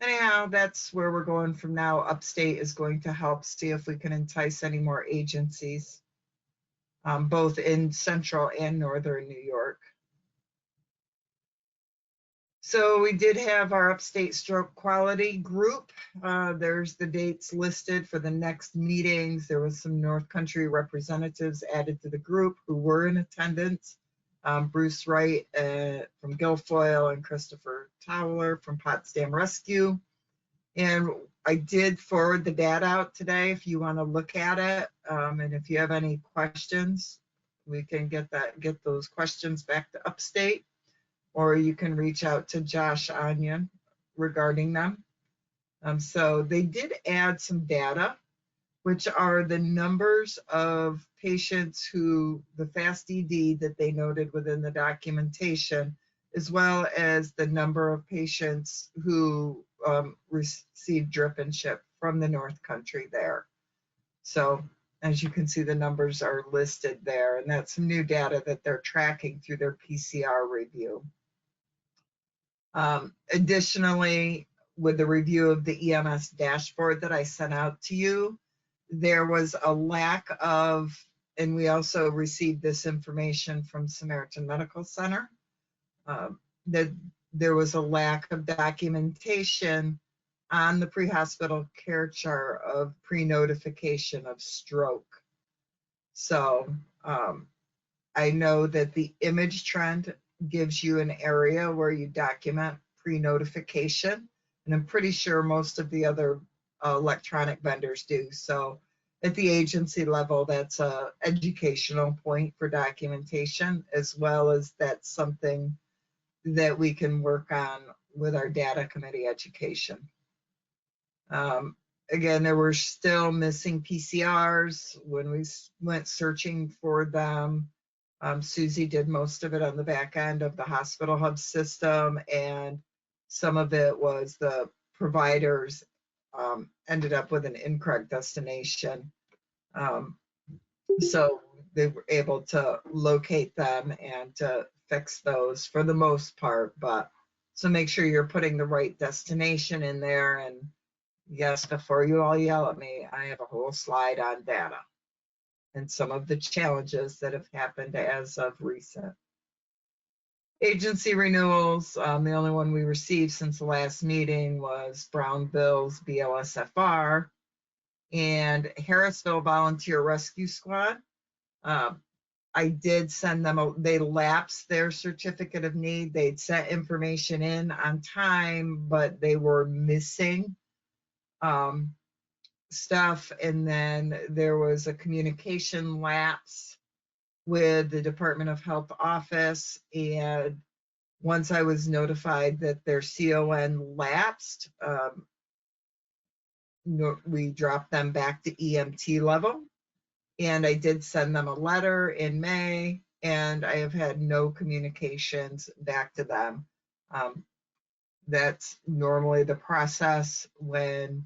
anyhow, that's where we're going from now. Upstate is going to help see if we can entice any more agencies, both in central and northern New York. So we did have our Upstate Stroke Quality Group. There's the dates listed for the next meetings. There was some North Country representatives added to the group who were in attendance. Bruce Wright from Guilfoyle and Christopher Towler from Potsdam Rescue. And I did forward the data out today if you want to look at it. And if you have any questions, we can get those questions back to Upstate, or you can reach out to Josh Onion regarding them. So they did add some data, which are the numbers of patients who, the FAST-ED that they noted within the documentation, as well as the number of patients who received drip and ship from the North Country there. So as you can see, the numbers are listed there, and that's some new data that they're tracking through their PCR review. Additionally, with the review of the EMS dashboard that I sent out to you, there was a lack of, and we also received this information from Samaritan Medical Center, that there was a lack of documentation on the pre-hospital care chart of pre-notification of stroke. So I know that the image trend gives you an area where you document pre-notification, and I'm pretty sure most of the other electronic vendors do. So at the agency level, that's a educational point for documentation, as well as that's something that we can work on with our data committee education. Again, there were still missing PCRs when we went searching for them. Susie did most of it on the back end of the hospital hub system, and some of it was the providers ended up with an incorrect destination. So they were able to locate them and to fix those for the most part. But so make sure you're putting the right destination in there. And yes, before you all yell at me, I have a whole slide on data and some of the challenges that have happened as of recent. Agency renewals, the only one we received since the last meeting was Brownville's BLSFR and Harrisville Volunteer Rescue Squad. I did send them, they lapsed their certificate of need. They'd sent information in on time, but they were missing stuff. And then there was a communication lapse with the Department of Health office. And once I was notified that their CON lapsed, we dropped them back to EMT level. And I did send them a letter in May, and I have had no communications back to them. That's normally the process when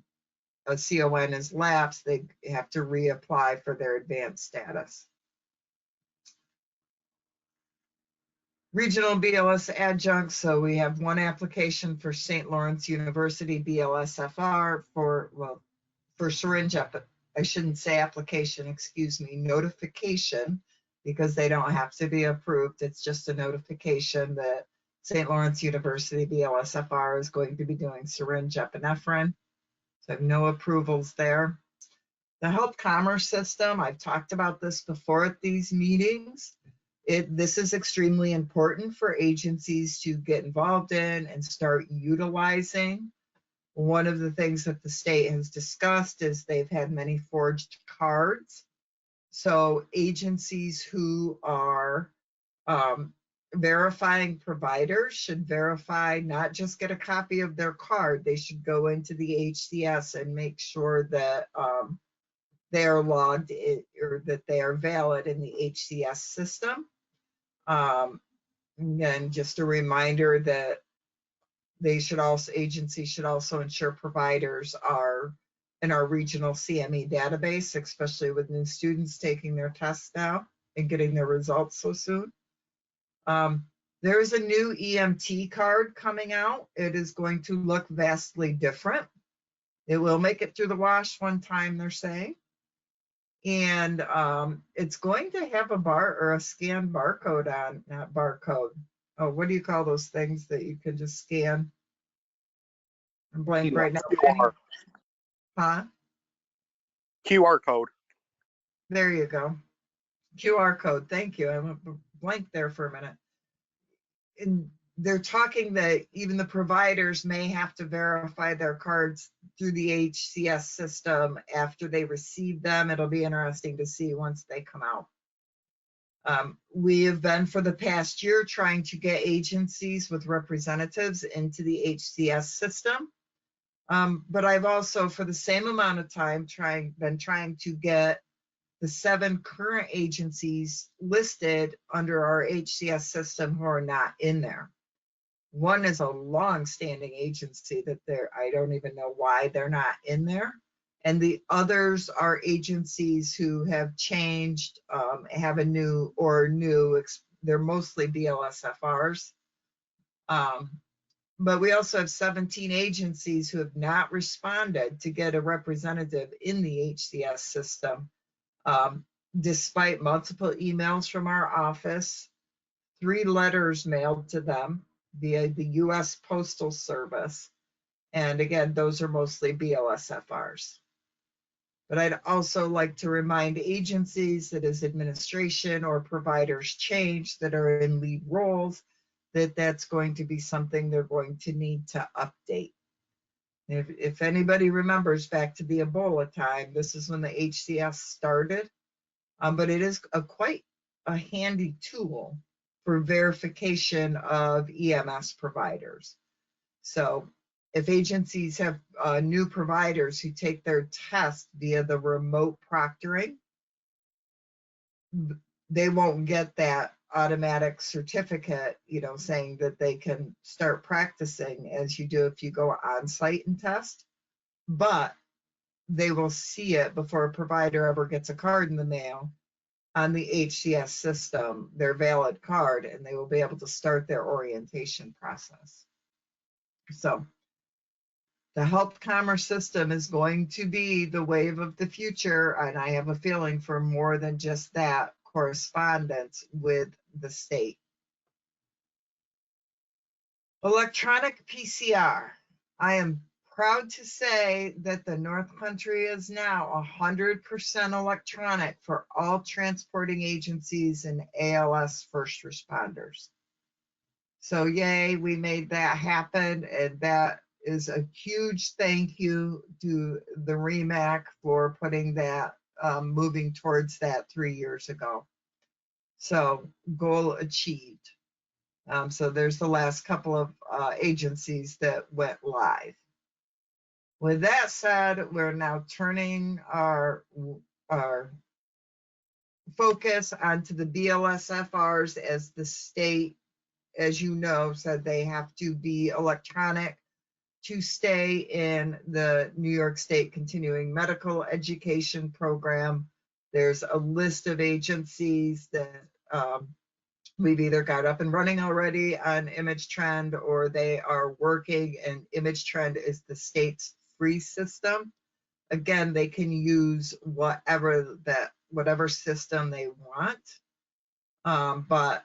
a CON is lapsed, they have to reapply for their advanced status. Regional BLS adjuncts, so we have one application for St. Lawrence University BLSFR for syringe, I shouldn't say application, excuse me, notification, because they don't have to be approved. It's just a notification that St. Lawrence University BLSFR is going to be doing syringe epinephrine. So I have no approvals there. The health commerce system, I've talked about this before at these meetings. This is extremely important for agencies to get involved in and start utilizing. One of the things that the state has discussed is they've had many forged cards. So agencies who are verifying providers should verify, not just get a copy of their card, they should go into the HCS and make sure that they are logged in, or that they are valid in the HCS system. And just a reminder that agencies should also ensure providers are in our regional CME database, especially with new students taking their tests now and getting their results so soon. There is a new EMT card coming out. It is going to look vastly different. It will make it through the wash one time, they're saying. And it's going to have a bar or a scanned barcode on, not barcode. Oh, what do you call those things that you can just scan? I'm blank right now. QR. Huh? QR code. There you go. QR code. Thank you. I went blank there for a minute. And they're talking that even the providers may have to verify their cards through the HCS system after they receive them. It'll be interesting to see once they come out. We have been for the past year trying to get agencies with representatives into the HCS system. But I've also, for the same amount of time, been trying to get the 7 current agencies listed under our HCS system who are not in there. One is a long-standing agency that I don't even know why they're not in there. And the others are agencies who have changed, have a new, they're mostly BLSFRs. But we also have 17 agencies who have not responded to get a representative in the HCS system, despite multiple emails from our office, 3 letters mailed to them via the US Postal Service. And again, those are mostly BLSFRs. But I'd also like to remind agencies that as administration or providers change that are in lead roles, that's going to be something they're going to need to update. If anybody remembers back to the Ebola time, this is when the HCS started. But it is quite a handy tool for verification of EMS providers. So if agencies have new providers who take their test via the remote proctoring, they won't get that automatic certificate, saying that they can start practicing as you do if you go on site and test. But they will see it before a provider ever gets a card in the mail on the HCS system, their valid card, and they will be able to start their orientation process. So the health commerce system is going to be the wave of the future, and I have a feeling for more than just that correspondence with the state. Electronic PCR. I am proud to say that the North Country is now 100% electronic for all transporting agencies and ALS first responders. So yay, we made that happen, and that is a huge thank you to the REMAC for putting that, moving towards that 3 years ago. So goal achieved. So there's the last couple of agencies that went live. With that said, we're now turning our focus onto the BLSFRs, as the state, as you know, said they have to be electronic to stay in the New York State Continuing Medical Education Program. There's a list of agencies that we've either got up and running already on Image Trend, or they are working, and Image Trend is the state's free system. Again, they can use whatever system they want, but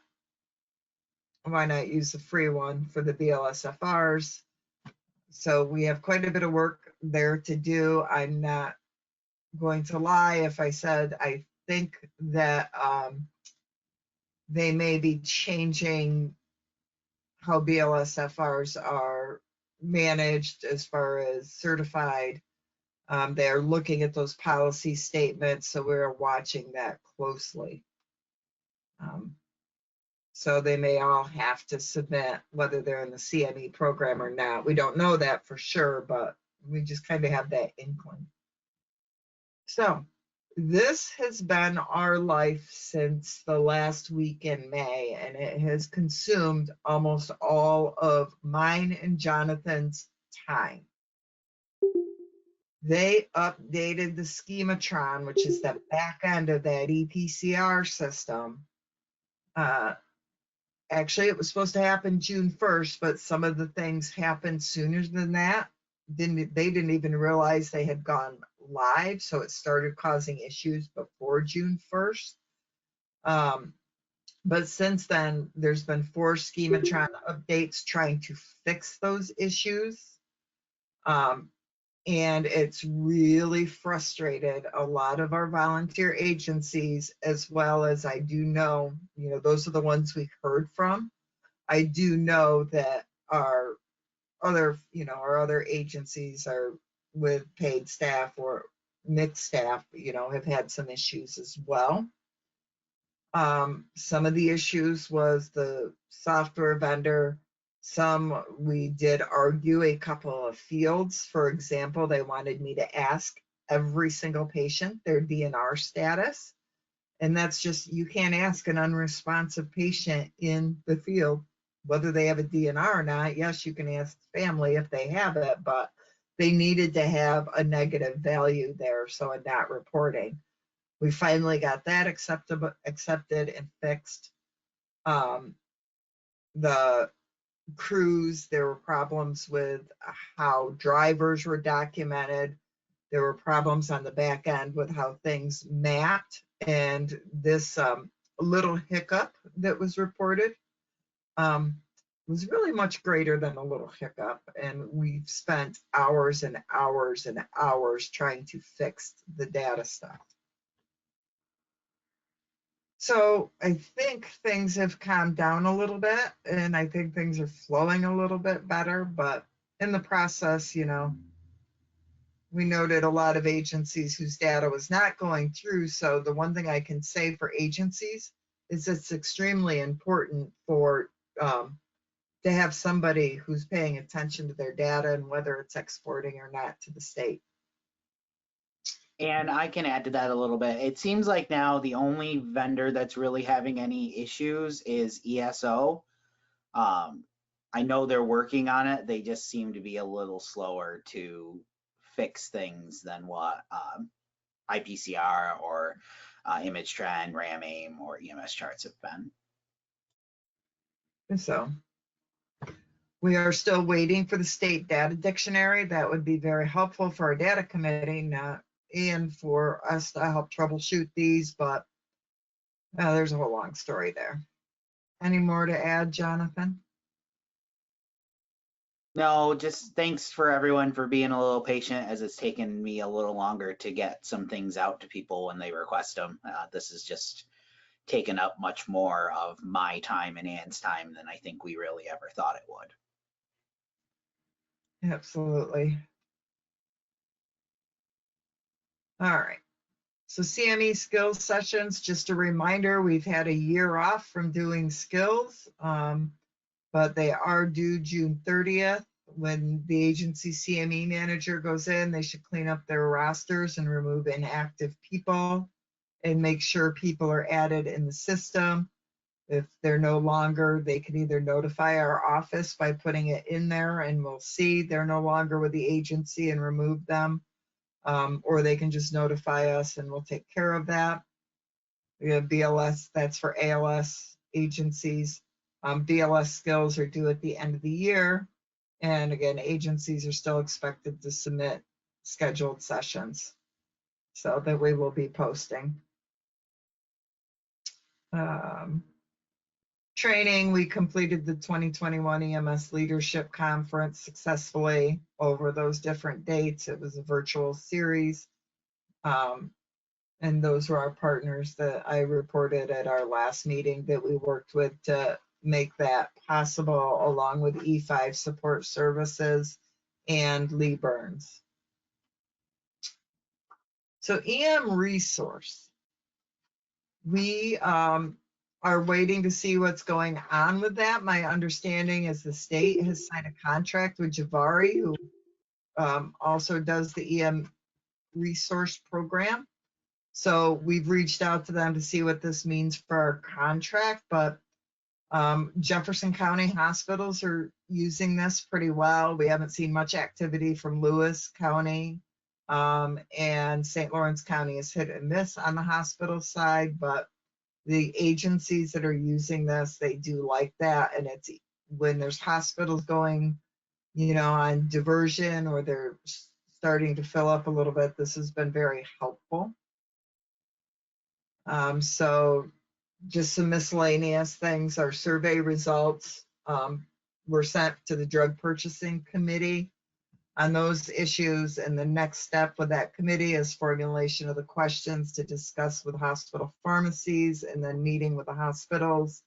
why not use the free one for the BLSFRs? So we have quite a bit of work there to do. I'm not going to lie if I said I think that they may be changing how BLSFRs are managed as far as certified. They're looking at those policy statements, so we're watching that closely. So they may all have to submit, whether they're in the CME program or not. We don't know that for sure, but we just kind of have that inkling. So this has been our life since the last week in May, and it has consumed almost all of mine and Jonathan's time. They updated the schematron, which is the back end of that EPCR system. Actually, it was supposed to happen June 1st, but some of the things happened sooner than that. They didn't even realize they had gone live, so it started causing issues before June 1st. But since then, there's been 4 schematron updates trying to fix those issues. And it's really frustrated a lot of our volunteer agencies, as well as I do know, those are the ones we heard from. I do know that our other agencies are with paid staff or mixed staff, have had some issues as well. Some of the issues was the software vendor. Some we did argue a couple of fields. For example, they wanted me to ask every single patient their DNR status. And that's just, you can't ask an unresponsive patient in the field whether they have a DNR or not. Yes, you can ask the family if they have it, but they needed to have a negative value there, so a not reporting. We finally got that accepted and fixed. The crews, there were problems with how drivers were documented. There were problems on the back end with how things mapped. And this little hiccup that was reported was really much greater than a little hiccup. And we've spent hours and hours and hours trying to fix the data stuff. So I think things have calmed down a little bit, and I think things are flowing a little bit better, but in the process, we noted a lot of agencies whose data was not going through. So the one thing I can say for agencies is it's extremely important for to have somebody who's paying attention to their data and whether it's exporting or not to the state. And I can add to that a little bit. It seems like now the only vendor that's really having any issues is ESO. I know they're working on it. They just seem to be a little slower to fix things than what IPCR or Image Trend, RAM-AIM, or EMS charts have been. So we are still waiting for the state data dictionary. That would be very helpful for our data committee, and for us to help troubleshoot these, but there's a whole long story there. Any more to add, Jonathan? No, just thanks for everyone for being a little patient, as it's taken me a little longer to get some things out to people when they request them. This has just taken up much more of my time and Ann's time than I think we really ever thought it would. Absolutely. All right. So CME skills sessions, just a reminder, we've had a year off from doing skills, but they are due June 30th. When the agency CME manager goes in, they should clean up their rosters and remove inactive people and make sure people are added in the system. If they're no longer, they can either notify our office by putting it in there and we'll see they're no longer with the agency and remove them, or they can just notify us and we'll take care of that. We have BLS, that's for ALS agencies. BLS skills are due at the end of the year. And again, agencies are still expected to submit scheduled sessions, so that we will be posting. Training, we completed the 2021 EMS Leadership Conference successfully over those different dates. It was a virtual series. And those were our partners that I reported at our last meeting that we worked with to make that possible, along with E5 Support Services and Lee Burns. So EM Resource, we are waiting to see what's going on with that. My understanding is the state has signed a contract with Javari, who also does the EM Resource program. So we've reached out to them to see what this means for our contract, but Jefferson County hospitals are using this pretty well. We haven't seen much activity from Lewis County, and St. Lawrence County is hit and miss on the hospital side, but the agencies that are using this, they do like that. And it's when there's hospitals going, on diversion, or they're starting to fill up a little bit, this has been very helpful. So just some miscellaneous things. Our survey results were sent to the drug purchasing committee on those issues. And the next step with that committee is formulation of the questions to discuss with hospital pharmacies and then meeting with the hospitals.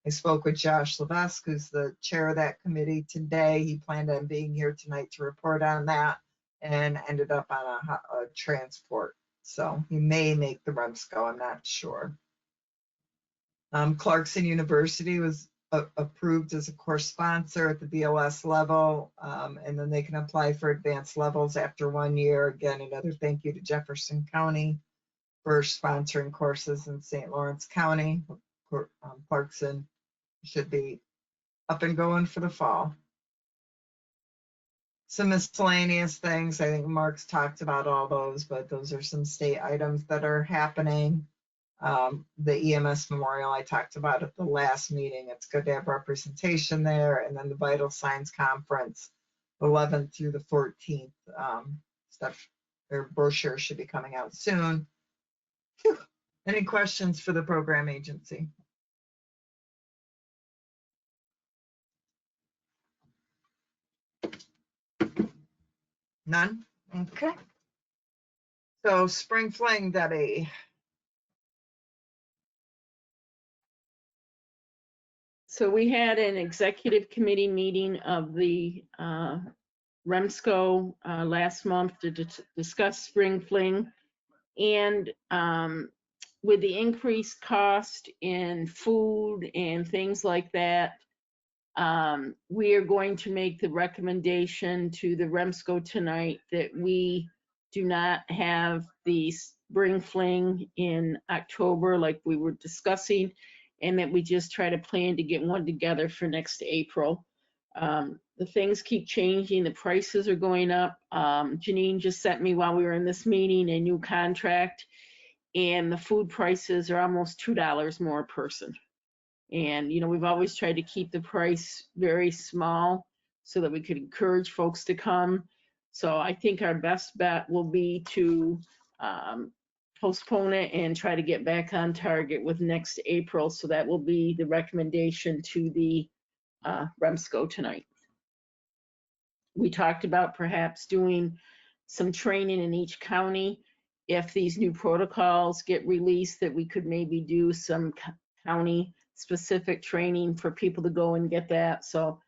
I spoke with Josh Levesque, who's the chair of that committee today. He planned on being here tonight to report on that and ended up on a transport. So he may make the REMSCO, I'm not sure. Clarkson University was approved as a core sponsor at the BLS level, and then they can apply for advanced levels after 1 year. Again, another thank you to Jefferson County for sponsoring courses in St. Lawrence County. Clarkson should be up and going for the fall. Some miscellaneous things. I think Mark's talked about all those, but those are some state items that are happening. The EMS Memorial I talked about at the last meeting. It's good to have representation there. And then the Vital Signs Conference, 11th through the 14th. Stuff, their brochure should be coming out soon. Whew. Any questions for the program agency? None? Okay. So spring fling, Debbie. So we had an executive committee meeting of the Remsco last month to discuss spring fling. And with the increased cost in food and things like that, we are going to make the recommendation to the Remsco tonight that we do not have the spring fling in October like we were discussing, and that we just try to plan to get one together for next April. The things keep changing, the prices are going up. Janine just sent me while we were in this meeting a new contract, and the food prices are almost $2 more a person. And, you know, we've always tried to keep the price very small so that we could encourage folks to come. So I think our best bet will be to postpone it and try to get back on target with next April. So that will be the recommendation to the Remsco tonight. We talked about perhaps doing some training in each county. If these new protocols get released, that we could maybe do some county specific training for people to go and get that. So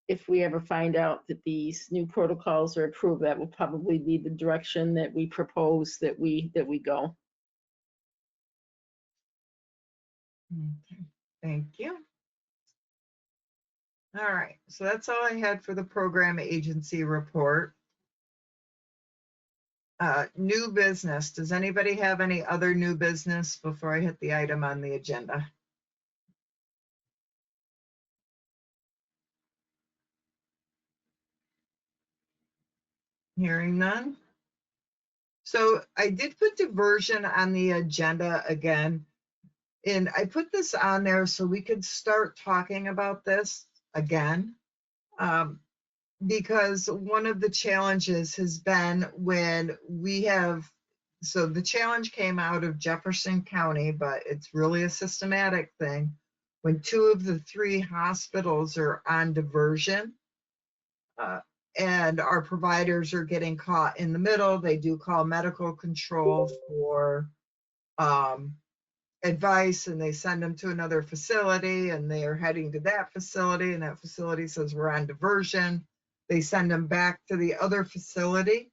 if we ever find out that these new protocols are approved, that will probably be the direction that we propose that we go. Okay, thank you. All right, so that's all I had for the program agency report. New business. Does anybody have any other new business before I hit the item on the agenda? Hearing none. So I did put diversion on the agenda again, and I put this on there so we could start talking about this again. Because one of the challenges has been when we have, so the challenge came out of Jefferson County, but it's really a systematic thing. When 2 of the 3 hospitals are on diversion, and our providers are getting caught in the middle, they do call medical control for advice, and they send them to another facility, and they are heading to that facility, and that facility says we're on diversion. They send them back to the other facility.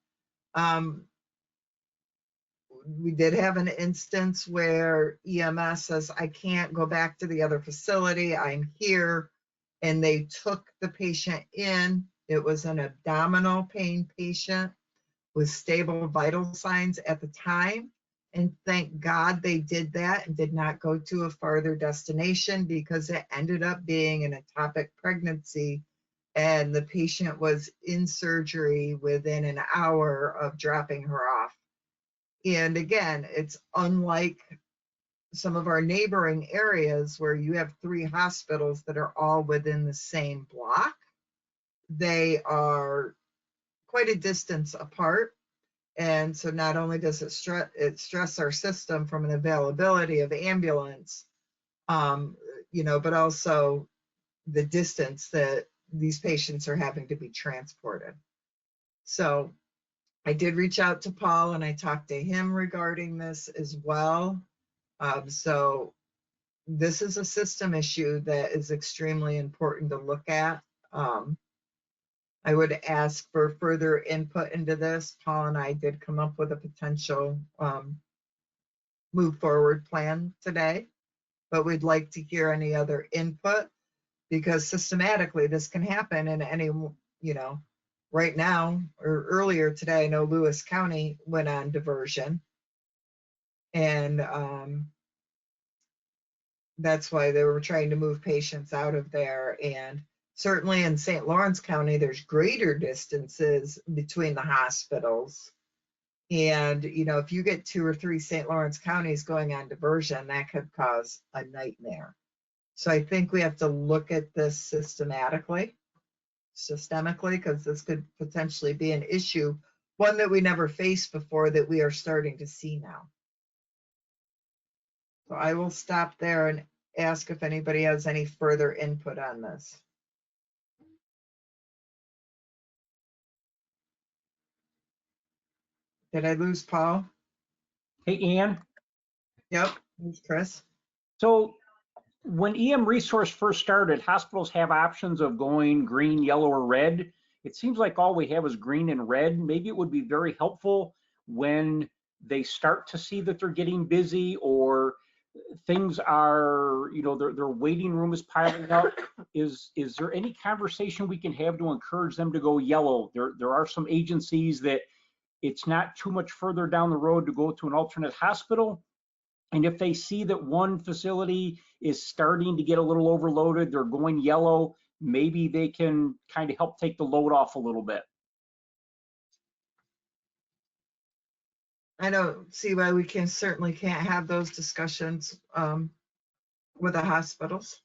We did have an instance where EMS says, I can't go back to the other facility, I'm here. And they took the patient in. It was an abdominal pain patient with stable vital signs at the time. And thank God they did that and did not go to a farther destination, because it ended up being an ectopic pregnancy. And the patient was in surgery within an hour of dropping her off. And again, it's unlike some of our neighboring areas where you have 3 hospitals that are all within the same block. They are quite a distance apart. And so not only does it stress our system from an availability of ambulance, you know, but also the distance that these patients are having to be transported. So I did reach out to Paul and I talked to him regarding this as well. So this is a system issue that is extremely important to look at. I would ask for further input into this. Paul and I did come up with a potential move forward plan today, but we'd like to hear any other input, because systematically this can happen in any, you know, right now or earlier today, I know Lewis County went on diversion. And that's why they were trying to move patients out of there. And certainly in St. Lawrence County, there's greater distances between the hospitals. And, you know, if you get 2 or 3 St. Lawrence counties going on diversion, that could cause a nightmare. So I think we have to look at this systemically, because this could potentially be an issue, one that we never faced before that we are starting to see now. So I will stop there and ask if anybody has any further input on this. Did I lose Paul? Hey, Ann. Yep, Chris. So when EM Resource first started, hospitals have options of going green, yellow, or red. It seems like all we have is green and red. Maybe it would be very helpful when they start to see that they're getting busy, or things are, their waiting room is piling up. Is there any conversation we can have to encourage them to go yellow? There are some agencies that it's not too much further down the road to go to an alternate hospital. And if they see that one facility is starting to get a little overloaded, they're going yellow, maybe they can kind of help take the load off a little bit. I don't see why we certainly can't have those discussions with the hospitals.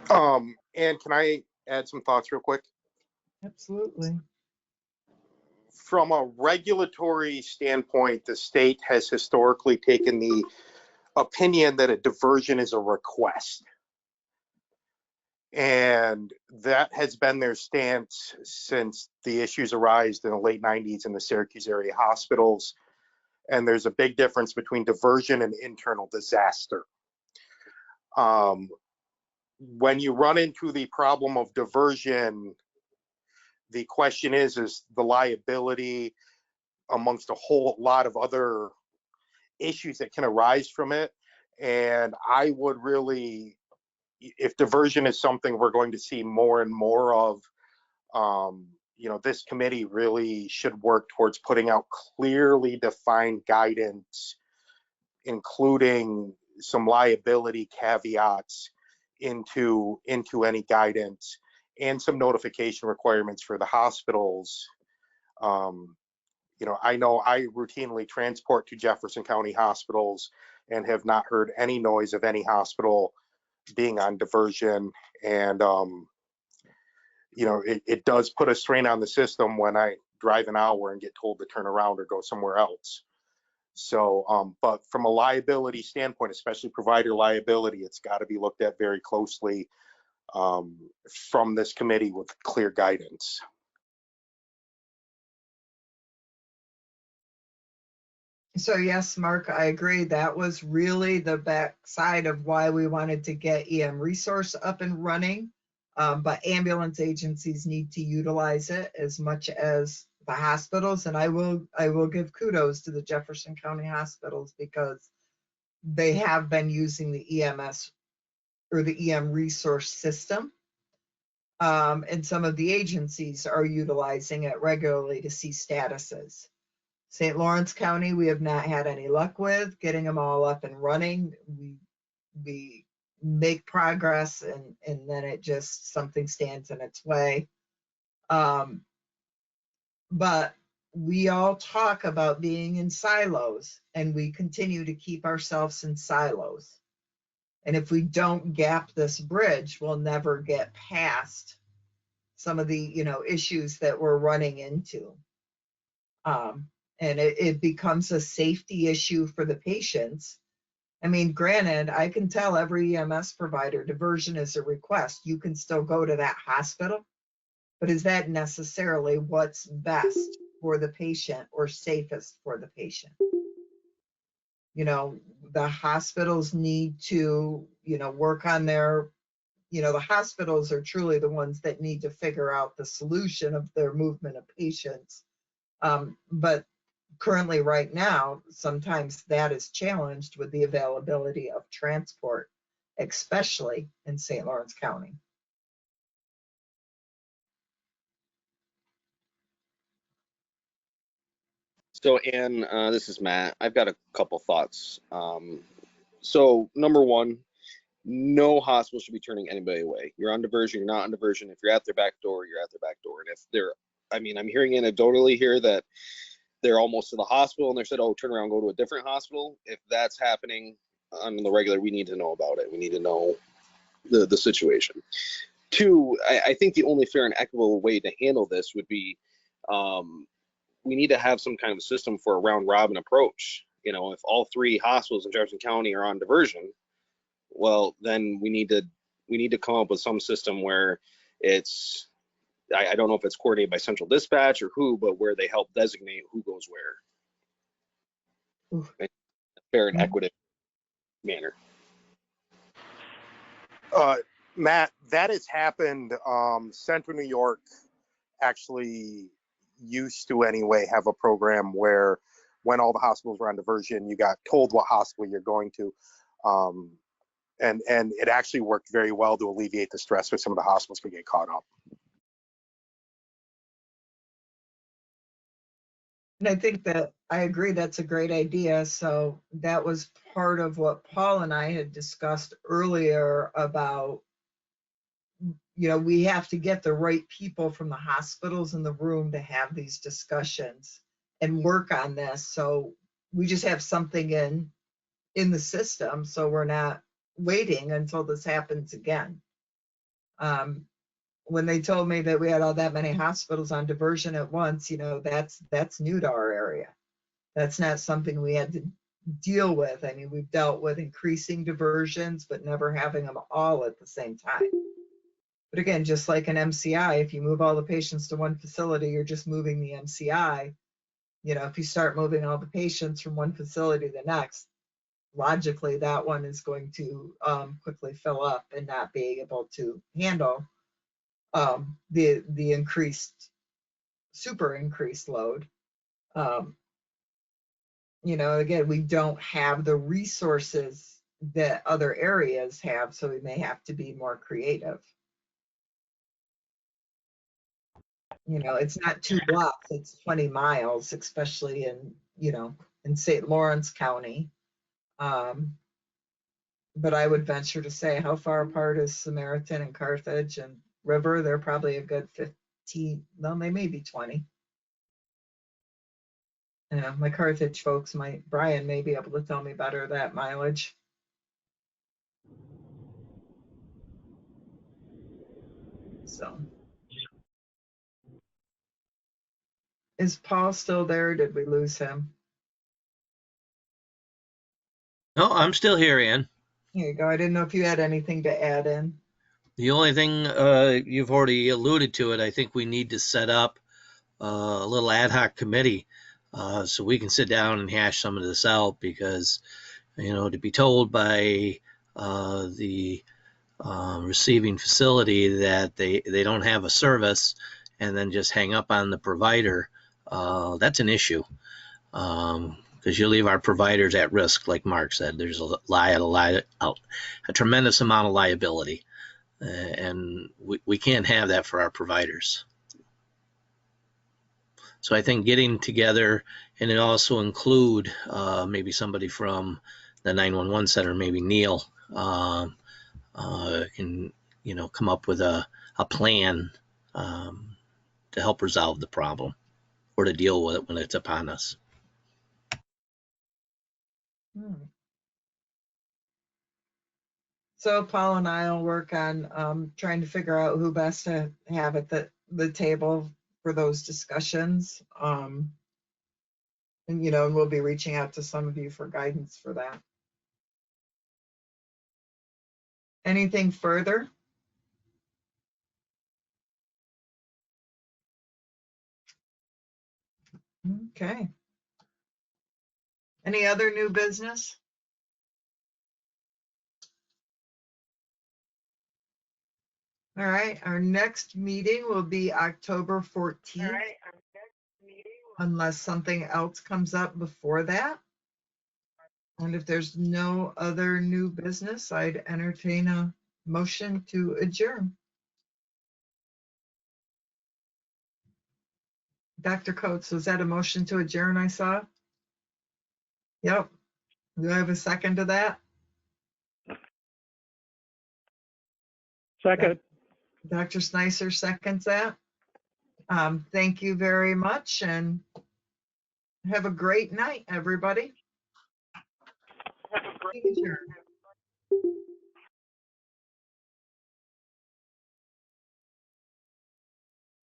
And can I add some thoughts real quick? Absolutely. From a regulatory standpoint, the state has historically taken the opinion that a diversion is a request. And that has been their stance since the issues arose in the late 90s in the Syracuse area hospitals. And there's a big difference between diversion and internal disaster. When you run into the problem of diversion, the question is the liability amongst a whole lot of other issues that can arise from it. And I would really, if diversion is something we're going to see more and more of, this committee really should work towards putting out clearly defined guidance, including some liability caveats into any guidance, and some notification requirements for the hospitals. I know I routinely transport to Jefferson County hospitals and have not heard any noise of any hospital being on diversion. And, it does put a strain on the system when I drive an hour and get told to turn around or go somewhere else. So, but from a liability standpoint, especially provider liability, it's got to be looked at very closely from this committee with clear guidance. So yes, Mark, I agree. That was really the backside of why we wanted to get EM Resource up and running. But ambulance agencies need to utilize it as much as the hospitals. And I will give kudos to the Jefferson County hospitals, because they have been using the EMS or the EM Resource system. And some of the agencies are utilizing it regularly to see statuses. St. Lawrence County, we have not had any luck with getting them all up and running. We make progress, and then it just, something stands in its way. But we all talk about being in silos, and we continue to keep ourselves in silos. And if we don't gap this bridge, we'll never get past some of the issues that we're running into. And it becomes a safety issue for the patients. I mean, granted, I can tell every EMS provider diversion is a request. You can still go to that hospital, but is that necessarily what's best for the patient or safest for the patient? The hospitals need to, work on their, the hospitals are truly the ones that need to figure out the solution of their movement of patients. But currently, right now, sometimes that is challenged with the availability of transport, especially in St. Lawrence County. So, Ann, this is Matt. I've got a couple thoughts. So, number one, no hospital should be turning anybody away. You're on diversion, you're not on diversion. If you're at their back door, you're at their back door. And if they're, I'm hearing anecdotally here that they're almost to the hospital and they said, oh, turn around, go to a different hospital. If that's happening on the regular, we need to know about it. We need to know the situation. Two, I think the only fair and equitable way to handle this would be, we need to have some kind of a system for a round robin approach. If all three hospitals in Jefferson County are on diversion, well, then we need to come up with some system where it's, I don't know if it's coordinated by central dispatch or who, but where they help designate who goes where. In a fair and equitable manner. Matt, that has happened. Central New York actually used to anyway have a program where when all the hospitals were on diversion, you got told what hospital you're going to. And it actually worked very well to alleviate the stress for some of the hospitals could get caught up. And I think that I agree that's a great idea. So that was part of what Paul and I had discussed earlier about, you know, we have to get the right people from the hospitals in the room to have these discussions and work on this. So we just have something in the system, so we're not waiting until this happens again. When they told me that we had all that many hospitals on diversion at once, you know, that's new to our area. That's not something we had to deal with. I mean, we've dealt with increasing diversions, but never having them all at the same time. But again, just like an MCI, if you move all the patients to one facility, you're just moving the MCI. You know, if you start moving all the patients from one facility to the next, logically that one is going to quickly fill up and not be able to handle the increased, super increased load. You know, again, we don't have the resources that other areas have, so we may have to be more creative. You know, it's not 2 blocks, it's 20 miles, especially in, you know, in St. Lawrence County. But I would venture to say, how far apart is Samaritan and Carthage and River? They're probably a good 15, no, they may be 20. You know, my Carthage folks, Brian may be able to tell me better that mileage. So. Is Paul still there? Did we lose him? No, I'm still here, Ann. Here you go. I didn't know if you had anything to add in. The only thing, you've already alluded to it, I think we need to set up a little ad hoc committee so we can sit down and hash some of this out, because, you know, to be told by the receiving facility that they don't have a service and then just hang up on the provider, that's an issue. Because you leave our providers at risk, like Mark said. There's a tremendous amount of liability, and we can't have that for our providers. So I think getting together, and it also include maybe somebody from the 911 center, maybe Neil, can, you know, come up with a plan to help resolve the problem or to deal with it when it's upon us. So Paul and I will work on trying to figure out who best to have at the table for those discussions. And, you know, we'll be reaching out to some of you for guidance for that. Anything further? Okay. Any other new business? All right, our next meeting will be October 14th. Unless something else comes up before that. And if there's no other new business, I'd entertain a motion to adjourn. Dr. Coates, was that a motion to adjourn I saw? Yep. Do I have a second to that? Second. Dr. Sneisser seconds that. Thank you very much and have a great night, everybody. Adjourn.